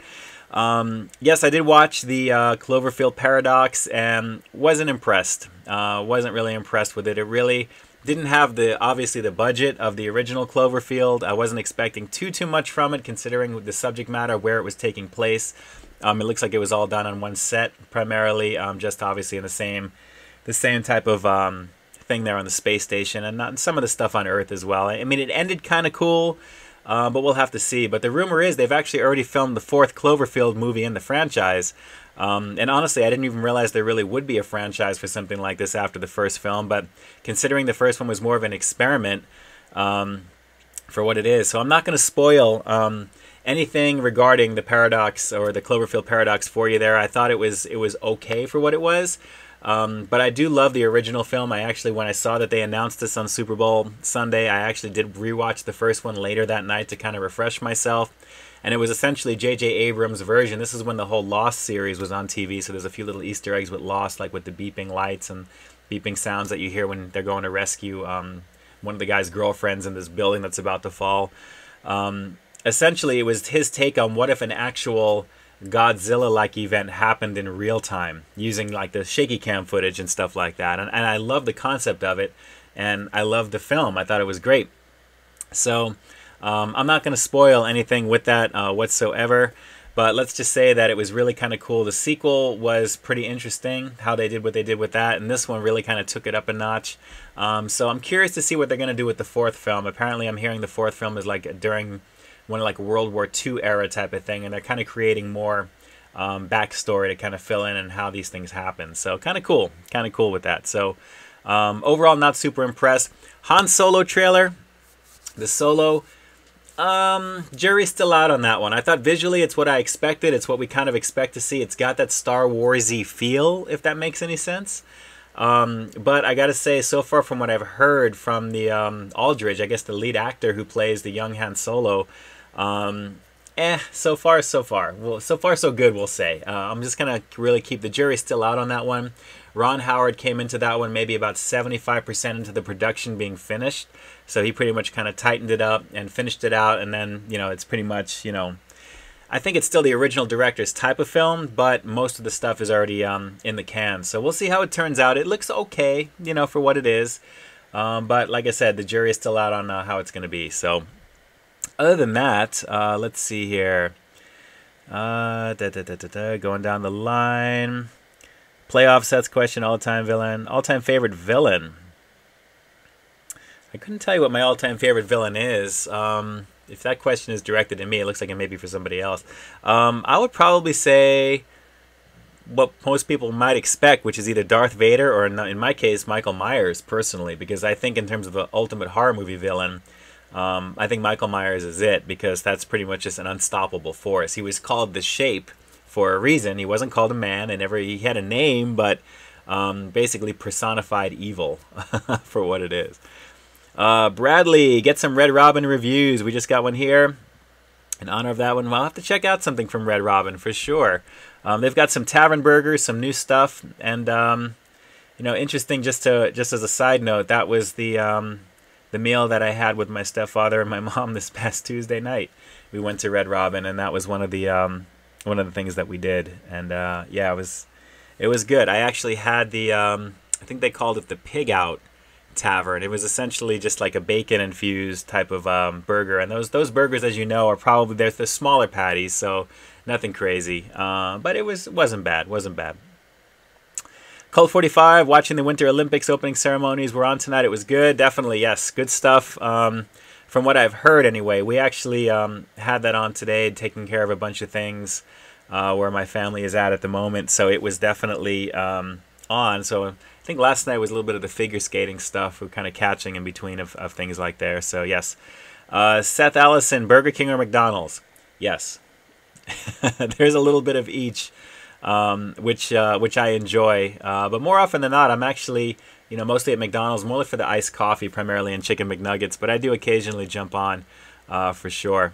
Yes, I did watch the Cloverfield Paradox and wasn't impressed. Wasn't really impressed with it. It really didn't have obviously the budget of the original Cloverfield. I wasn't expecting too much from it, considering the subject matter, where it was taking place. It looks like it was all done on one set, primarily, just obviously in the same type of thing there on the space station, and some of the stuff on Earth as well. I mean, it ended kind of cool, but we'll have to see. But the rumor is they've actually already filmed the 4th Cloverfield movie in the franchise. And honestly, I didn't even realize there really would be a franchise for something like this after the first film. But considering the first one was more of an experiment for what it is, so I'm not going to spoil anything regarding the Paradox or the Cloverfield Paradox for you there. I thought it was okay for what it was. But I do love the original film. I actually, when I saw that they announced this on Super Bowl Sunday, I actually did rewatch the first one later that night to kind of refresh myself. And it was essentially J.J. Abrams' version. This is when the whole Lost series was on TV, so there's a few little Easter eggs with Lost, like with the beeping lights and beeping sounds that you hear when they're going to rescue one of the guy's girlfriends in this building that's about to fall. Essentially, it was his take on what if an actual Godzilla-like event happened in real time, using like the shaky cam footage and stuff like that. And I love the concept of it, and I love the film. I thought it was great. So I'm not going to spoil anything with that whatsoever, but let's just say that it was really kind of cool. The sequel was pretty interesting, how they did what they did with that, and this one really kind of took it up a notch. So I'm curious to see what they're going to do with the 4th film. Apparently I'm hearing the 4th film is like during one of like World War II era type of thing, and they're kind of creating more backstory to kind of fill in and how these things happen. So kind of cool with that. So overall, not super impressed. Han Solo trailer, the Solo, jury's still out on that one. I thought visually it's what I expected. It's what we kind of expect to see. It's got that Star Wars-y feel, if that makes any sense. But I gotta say, so far from what I've heard from the Aldridge, I guess the lead actor who plays the young Han Solo, so far so far. Well, so far so good, we'll say. I'm just gonna really keep the jury still out on that one. Ron Howard came into that one maybe about 75% into the production being finished, so he pretty much kind of tightened it up and finished it out, and then, you know, it's pretty much, you know, I think it's still the original director's type of film, but most of the stuff is already in the can. So we'll see how it turns out. It looks okay, you know, for what it is. But like I said, the jury is still out on how it's going to be. So other than that, let's see here. Going down the line. Playoff sets question, all-time villain. All-time favorite villain. I couldn't tell you what my all-time favorite villain is. If that question is directed to me, it looks like it may be for somebody else. I would probably say what most people might expect, which is either Darth Vader or, in my case, Michael Myers, personally. Because I think in terms of the ultimate horror movie villain, I think Michael Myers is it, because that's pretty much just an unstoppable force. He was called the Shape for a reason. He wasn't called a man, and he had a name, but basically personified evil for what it is. Bradley, get some Red Robin reviews. We just got one here. In honor of that one, I'll have to check out something from Red Robin for sure. They've got some tavern burgers, some new stuff, and you know, interesting. Just as a side note, that was the meal that I had with my stepfather and my mom this past Tuesday night. We went to Red Robin, and that was one of the things that we did. And yeah, it was good. I actually had the I think they called it the Pig Out Tavern. It was essentially just like a bacon infused type of burger, and those burgers, as you know, are probably they're the smaller patties, so nothing crazy. But it wasn't bad. Cult 45, watching the Winter Olympics opening ceremonies. We're on tonight. It was good. Definitely, yes. Good stuff. From what I've heard, anyway. We actually had that on today, taking care of a bunch of things where my family is at the moment. So it was definitely on. So I think last night was a little bit of the figure skating stuff. We're kind of catching in between of things like there. So, yes. Seth Allison, Burger King or McDonald's? Yes. There's a little bit of each. Which I enjoy, but more often than not, I'm actually, mostly at McDonald's, more for the iced coffee primarily and chicken McNuggets, but I do occasionally jump on, for sure.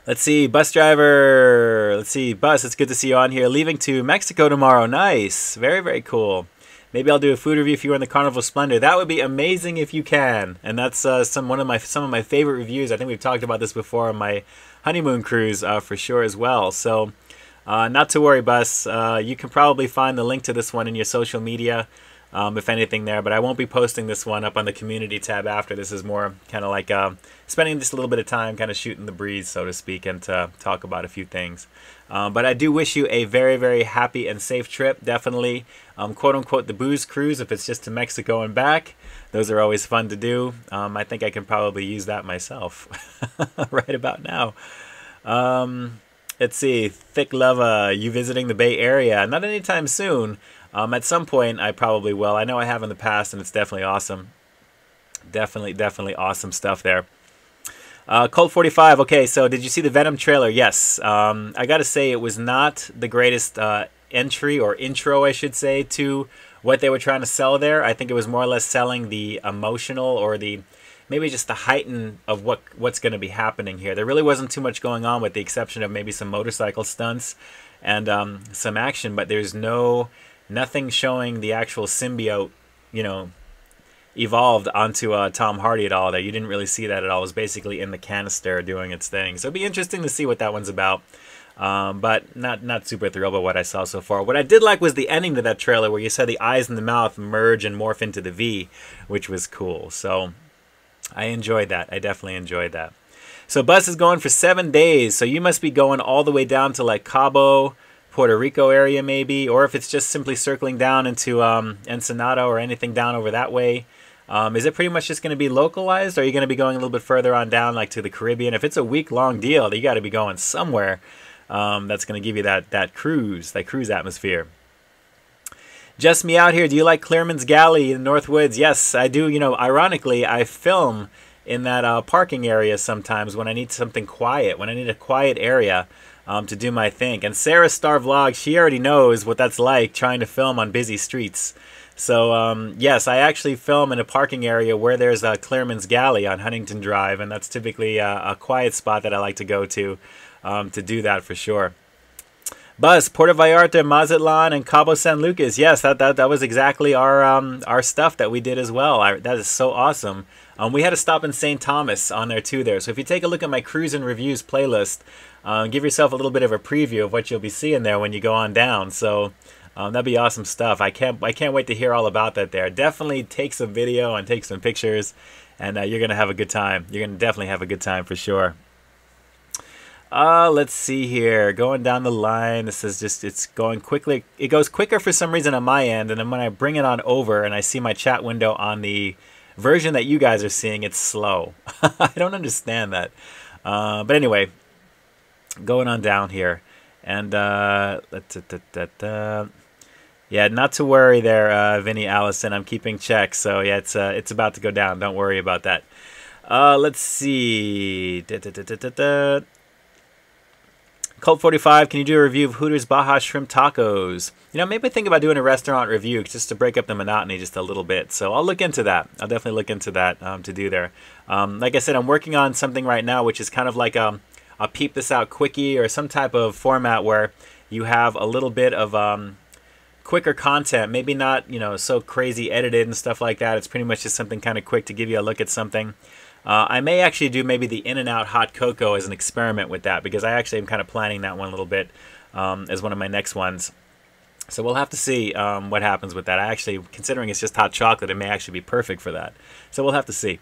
Let's see, bus driver, bus, it's good to see you on here, leaving to Mexico tomorrow, nice, very, very cool. Maybe I'll do a food review if you're in the Carnival Splendor. That would be amazing if you can, and that's some of my favorite reviews. I think we've talked about this before on my honeymoon cruise, for sure as well, so... not to worry, Bus. You can probably find the link to this one in your social media, if anything there. But I won't be posting this one up on the community tab after. This is more kind of like spending just a little bit of time kind of shooting the breeze, so to speak, and to talk about a few things. But I do wish you a very, very happy and safe trip. Definitely, quote-unquote, the booze cruise, if it's just to Mexico and back. Those are always fun to do. I think I can probably use that myself right about now. Let's see, Thick Lava, you visiting the Bay Area? Not anytime soon. At some point, I probably will. I know I have in the past, and it's definitely awesome. Definitely awesome stuff there. Colt 45, okay, so did you see the Venom trailer? Yes. I gotta say, it was not the greatest entry, or intro, I should say, to what they were trying to sell there. I think it was more or less selling the emotional, or the... maybe just the heighten of what's going to be happening here. There really wasn't too much going on with the exception of maybe some motorcycle stunts and some action, but there's nothing showing the actual symbiote, evolved onto Tom Hardy at all there. You didn't really see that at all. It was basically in the canister doing its thing. So it'd be interesting to see what that one's about. But not super thrilled by what I saw so far. What I did like was the ending to that trailer where you saw the eyes and the mouth merge and morph into the V, which was cool. So... I enjoyed that. I definitely enjoyed that. So bus is going for 7 days. So you must be going all the way down to like Cabo, Puerto Rico area maybe. Or if it's just simply circling down into Ensenada or anything down over that way. Is it pretty much just going to be localized? Or are you going to be going a little bit further on down like to the Caribbean? If it's a week-long deal, you got to be going somewhere that's going to give you that cruise atmosphere. Just me out here. Do you like Clearman's Galley in North Woods? Yes, I do. Ironically, I film in that parking area sometimes when I need something quiet, when I need a quiet area to do my thing. And Sarah Star Vlog, she already knows what that's like trying to film on busy streets. So, yes, I actually film in a parking area where there's a Clearman's Galley on Huntington Drive, and that's typically a quiet spot that I like to go to do that for sure. Buzz, Puerto Vallarta, Mazatlan, and Cabo San Lucas. Yes, that was exactly our stuff that we did as well. That is so awesome. We had to stop in St. Thomas on there too there. So if you take a look at my Cruise and Reviews playlist, give yourself a little bit of a preview of what you'll be seeing there when you go on down. So that'd be awesome stuff. I can't wait to hear all about that there. Definitely take some video and take some pictures, and you're going to have a good time. You're going to definitely have a good time for sure. Let's see here. Going down the line, this is just, it's going quickly. It goes quicker for some reason on my end, and then when I bring it on over and I see my chat window on the version that you guys are seeing, it's slow. I don't understand that. But anyway, going on down here. And, yeah, not to worry there, Vinny Allison. I'm keeping check. So, yeah, it's about to go down. Don't worry about that. Let's see. Cult 45, can you do a review of Hooters Baja Shrimp Tacos? Maybe think about doing a restaurant review just to break up the monotony just a little bit. So I'll look into that. I'll definitely look into that to do there. Like I said, I'm working on something right now, which is kind of like a Peep This Out quickie or some type of format where you have a little bit of quicker content. Maybe not, so crazy edited and stuff like that. It's pretty much just something kind of quick to give you a look at something. I may actually do maybe the In-N-Out Hot Cocoa as an experiment with that, because I actually am kind of planning that one a little bit as one of my next ones. So we'll have to see what happens with that. Considering it's just hot chocolate, it may actually be perfect for that. So we'll have to see.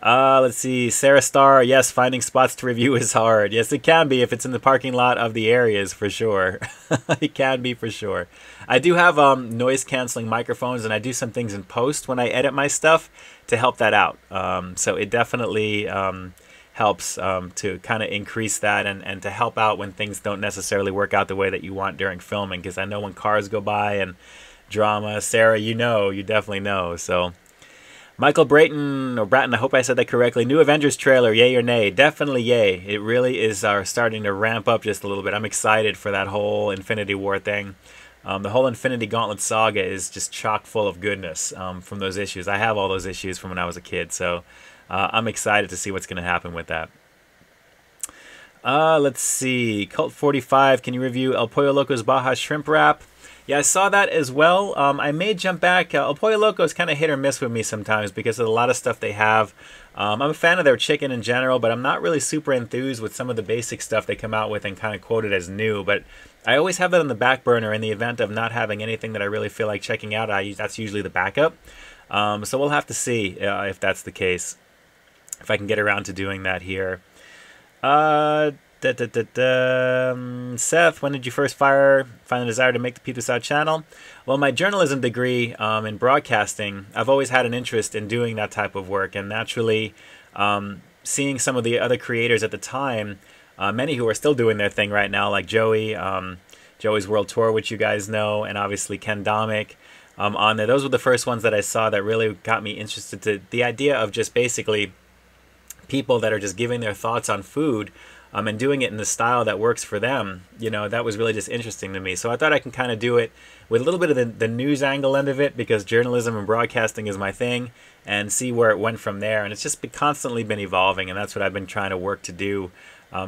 Let's see. Sarah Star, yes, finding spots to review is hard. Yes, it can be if it's in the parking lot of the areas, for sure. It can be for sure. I do have noise canceling microphones, and I do some things in post when I edit my stuff to help that out. So it definitely helps to kind of increase that and to help out when things don't necessarily work out the way that you want during filming. Because I know when cars go by and drama, Sarah, you definitely know. So. Michael Brayton, or Bratton, I hope I said that correctly. New Avengers trailer, yay or nay? Definitely yay. It really is starting to ramp up just a little bit. I'm excited for that whole Infinity War thing. The whole Infinity Gauntlet saga is just chock full of goodness from those issues. I have all those issues from when I was a kid, so I'm excited to see what's going to happen with that. Let's see. Cult 45, can you review El Pollo Loco's Baja Shrimp Wrap? Yeah, I saw that as well. I may jump back. El Pollo Loco is kind of hit or miss with me sometimes because of a lot of stuff they have. I'm a fan of their chicken in general, but I'm not really super enthused with some of the basic stuff they come out with and kind of quote it as new. But I always have that on the back burner in the event of not having anything that I really feel like checking out. That's usually the backup. So we'll have to see if that's the case, if I can get around to doing that here. Seth, when did you first find the desire to make the Peep This Out channel? Well, my journalism degree in broadcasting, I've always had an interest in doing that type of work, and naturally seeing some of the other creators at the time, many who are still doing their thing right now, like Joey, Joey's World Tour, which you guys know, and obviously Ken Domick on there. Those were the first ones that I saw that really got me interested to the idea of just basically people that are just giving their thoughts on food and doing it in the style that works for them. You know, that was really just interesting to me. So I thought I can kind of do it with a little bit of the news angle end of it, because journalism and broadcasting is my thing, and see where it went from there. And it's just constantly been evolving, and that's what I've been trying to work to do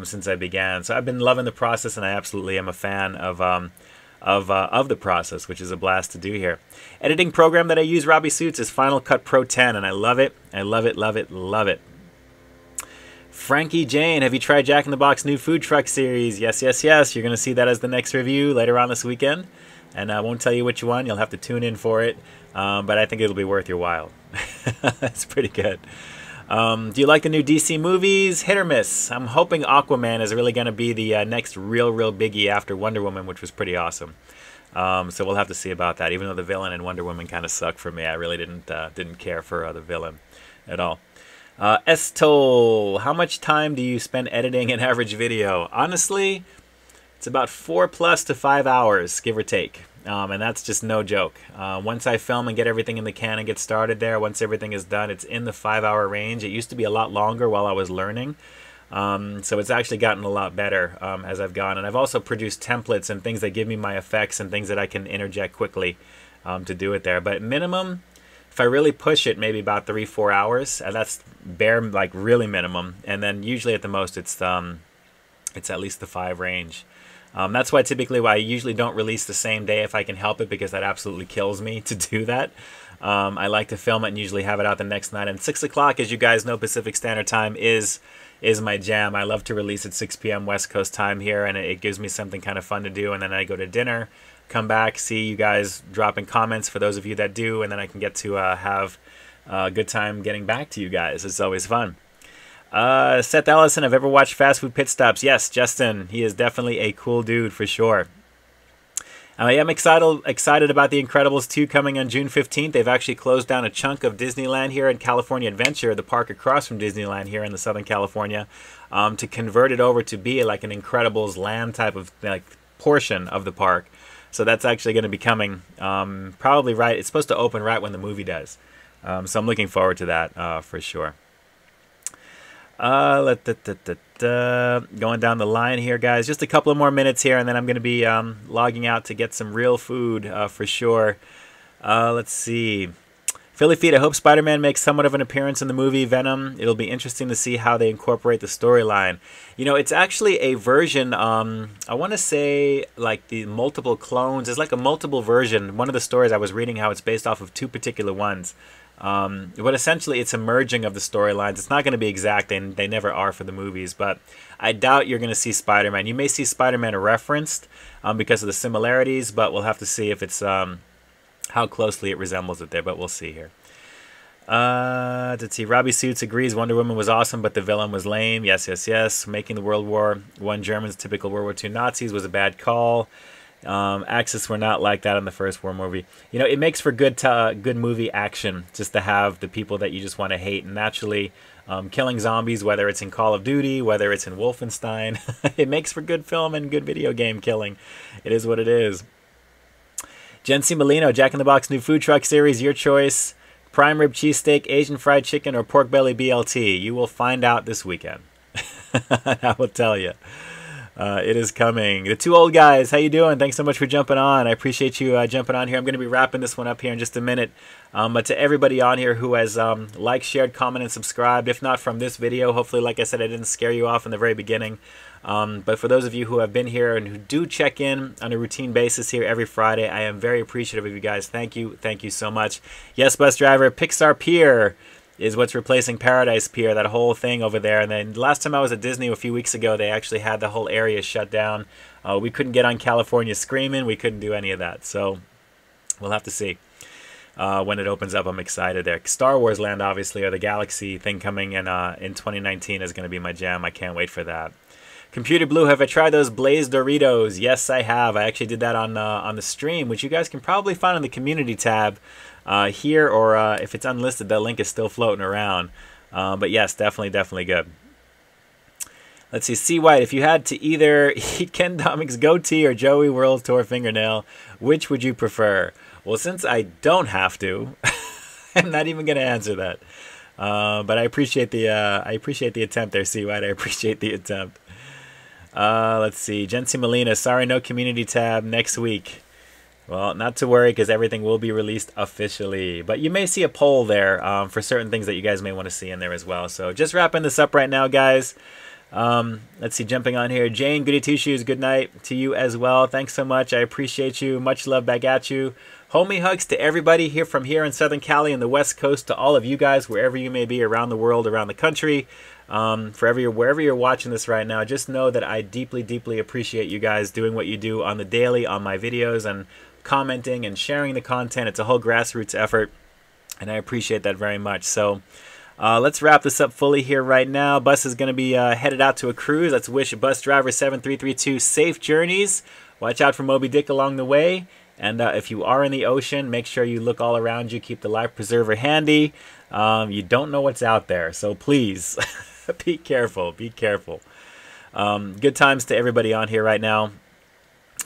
since I began. So I've been loving the process, and I absolutely am a fan of the process, which is a blast to do here. Editing program that I use, Robbie Suits, is Final Cut Pro 10, and I love it. I love it, love it, love it. Frankie Jane, have you tried Jack in the Box new food truck series? Yes, yes, yes. You're going to see that as the next review later on this weekend. And I won't tell you which one. You'll have to tune in for it. But I think it'll be worth your while. That's pretty good. Do you like the new DC movies? Hit or miss? I'm hoping Aquaman is really going to be the next real biggie after Wonder Woman, which was pretty awesome. So we'll have to see about that. Even though the villain in Wonder Woman kind of sucked for me, I really didn't care for the villain at all. Estol, how much time do you spend editing an average video? Honestly, it's about 4+ to 5 hours, give or take. And that's just no joke. Once I film and get everything in the can and get started there, once everything is done, it's in the 5-hour range. It used to be a lot longer while I was learning. So it's actually gotten a lot better as I've gone. And I've also produced templates and things that give me my effects and things that I can interject quickly to do it there. But minimum, if I really push it, maybe about 3-4 hours, and that's bare, like really minimum. And then usually at the most, it's at least the 5 range. That's why typically I usually don't release the same day if I can help it, because that absolutely kills me to do that. I like to film it and usually have it out the next night. And 6 o'clock, as you guys know, Pacific Standard Time is my jam. I love to release at 6 p.m. West Coast time here, and it gives me something kind of fun to do. And then I go to dinner, come back, see you guys dropping comments for those of you that do, and then I can get to have a good time getting back to you guys. It's always fun. Seth Ellison, have ever watched Fast Food Pit Stops? Yes, Justin. He is definitely a cool dude for sure. I am excited about The Incredibles 2 coming on June 15th. They've actually closed down a chunk of Disneyland here in California Adventure, the park across from Disneyland here in the Southern California, to convert it over to be like an Incredibles land type of like portion of the park. So that's actually going to be coming probably right. It's supposed to open right when the movie does. So I'm looking forward to that for sure. Going down the line here, guys. Just a couple of more minutes here, and then I'm going to be logging out to get some real food for sure. Let's see. Philly Feet, I hope Spider-Man makes somewhat of an appearance in the movie Venom. It'll be interesting to see how they incorporate the storyline. You know, it's actually a version, I want to say, like the multiple clones. It's like a multiple version. One of the stories I was reading how it's based off of 2 particular ones. But essentially it's a merging of the storylines. It's not going to be exact, and they never are for the movies, but I doubt you're going to see Spider-Man. You may see Spider-Man referenced because of the similarities, but we'll have to see if it's... how closely it resembles it there, but we'll see here. Let's see. Philly Feet, I hope Spider-Man makes somewhat of an appearance in the movie Venom. It'll be interesting to see how they incorporate the storyline. You know, it's actually a version, I want to say, like the multiple clones. It's like a multiple version. One of the stories I was reading how it's based off of 2 particular ones. But essentially it's a merging of the storylines. It's not going to be exact, and they never are for the movies, but I doubt you're going to see Spider-Man. You may see Spider-Man referenced because of the similarities, but we'll have to see if it's how closely it resembles it there, but we'll see here. Let's see. Robbie Suits agrees Wonder Woman was awesome, but the villain was lame. Yes, yes, yes. Making the World War I Germans typical World War II Nazis was a bad call. Axis were not like that in the first war movie. You know, it makes for good movie action just to have the people that you just want to hate. And naturally, killing zombies, whether it's in Call of Duty, whether it's in Wolfenstein, it makes for good film and good video game killing. It is what it is. Jen C. Molino, Jack in the Box new food truck series, your choice. Prime rib cheesesteak, Asian fried chicken, or pork belly BLT. You will find out this weekend. I will tell you. It is coming. The two old guys, how you doing? Thanks so much for jumping on. I appreciate you jumping on here. I'm going to be wrapping this one up here in just a minute. But to everybody on here who has liked, shared, commented, and subscribed, if not from this video, hopefully, like I said, I didn't scare you off in the very beginning. But for those of you who have been here and who do check in on a routine basis here every Friday, I am very appreciative of you guys. Thank you. Thank you so much. Yes, bus driver, Pixar Pier is what's replacing Paradise Pier, that whole thing over there. And then last time I was at Disney a few weeks ago, they actually had the whole area shut down. We couldn't get on California Screaming. We couldn't do any of that. So we'll have to see when it opens up. I'm excited there. Star Wars Land, obviously, or the Galaxy thing coming in 2019 is going to be my jam. I can't wait for that. Computer Blue, have I tried those Blazed Doritos? Yes, I have. I actually did that on the stream, which you guys can probably find on the community tab here, or if it's unlisted, that link is still floating around. But yes, definitely good. Let's see, C. White, if you had to either eat Ken Dominick's goatee or Joey World Tour fingernail, which would you prefer? Well, since I don't have to, I'm not even going to answer that. But I appreciate the attempt there, C. White. I appreciate the attempt. Let's see, Jency Molina, sorry, no community tab next week. Well, not to worry, because everything will be released officially. But you may see a poll there for certain things that you guys may want to see in there as well. So just wrapping this up right now, guys. Let's see, jumping on here. Jane, goody two-shoes, good night to you as well. Thanks so much. I appreciate you. Much love back at you. Homie hugs to everybody here from here in Southern Cali and the West Coast, to all of you guys, wherever you may be around the world, around the country. Wherever you're watching this right now, just know that I deeply appreciate you guys doing what you do on the daily on my videos and commenting and sharing the content. It's a whole grassroots effort, and I appreciate that very much. So let's wrap this up fully here right now. Bus is going to be headed out to a cruise. Let's wish bus driver 7332 safe journeys. Watch out for Moby Dick along the way. And if you are in the ocean, make sure you look all around you. Keep the life preserver handy. You don't know what's out there, so please be careful. Be careful. Good times to everybody on here right now.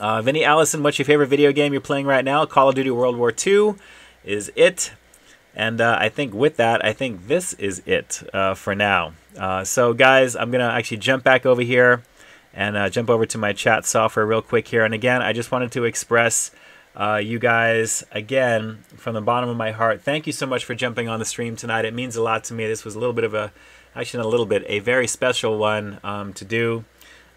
Vinny Allison, what's your favorite video game you're playing right now? Call of Duty World War II is it. And I think with that, I think this is it for now. So guys, I'm going to actually jump back over here and jump over to my chat software real quick here. And again, I just wanted to express you guys, again, from the bottom of my heart, thank you so much for jumping on the stream tonight. It means a lot to me. This was a little bit of a, actually not a little bit, a very special one to do.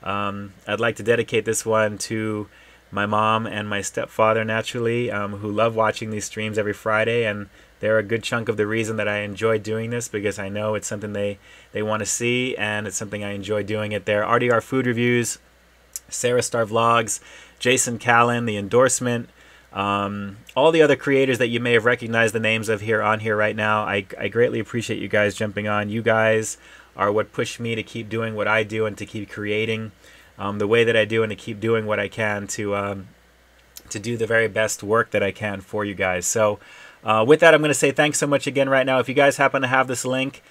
I'd like to dedicate this one to my mom and my stepfather, naturally, who love watching these streams every Friday, and they're a good chunk of the reason that I enjoy doing this, because I know it's something they want to see, and it's something I enjoy doing it there. RDR Food Reviews, Sarah Star Vlogs, Jason Callan, The Endorsement, all the other creators that you may have recognized the names of here on here right now. I greatly appreciate you guys jumping on. You guys are what push me to keep doing what I do and to keep creating the way that I do, and to keep doing what I can to do the very best work that I can for you guys. So with that, I'm going to say thanks so much again right now. If you guys happen to have this link,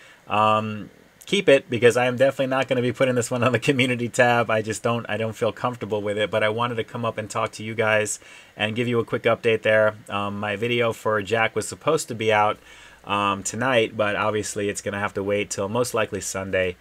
keep it, because I am definitely not going to be putting this one on the community tab. I don't feel comfortable with it, but I wanted to come up and talk to you guys and give you a quick update there. My video for Jack was supposed to be out tonight, but obviously it's going to have to wait till most likely Sunday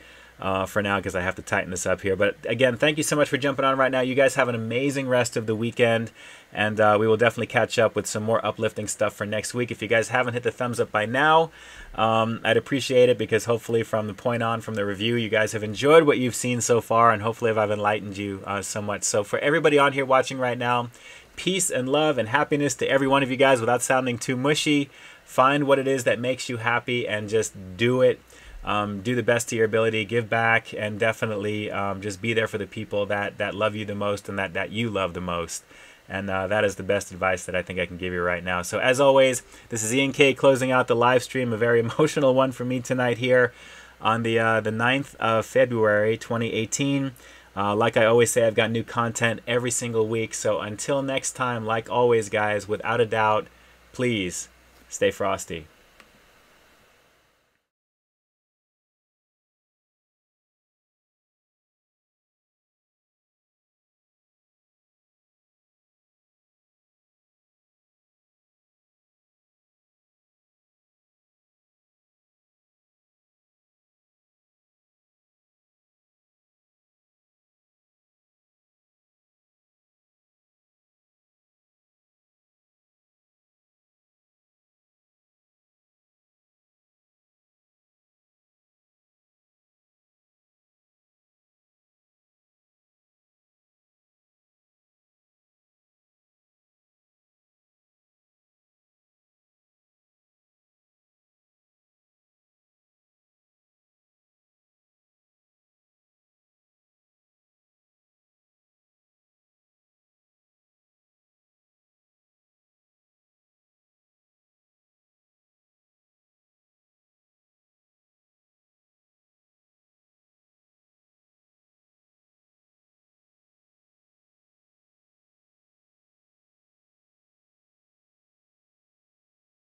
for now, because I have to tighten this up here. But again, thank you so much for jumping on right now. You guys have an amazing rest of the weekend, and we will definitely catch up with some more uplifting stuff for next week. If you guys haven't hit the thumbs up by now, I'd appreciate it, because hopefully from the point on, from the review, you guys have enjoyed what you've seen so far, and hopefully I've enlightened you somewhat. So for everybody on here watching right now, peace and love and happiness to every one of you guys. Without sounding too mushy, find what it is that makes you happy and just do it. Do the best to your ability, give back, and definitely just be there for the people that love you the most and that you love the most. And that is the best advice that I think I can give you right now. So as always, this is Ian K closing out the live stream, a very emotional one for me tonight here on the 9th of February 2018. Like I always say, I've got new content every single week. So until next time, like always, guys, without a doubt, please stay frosty.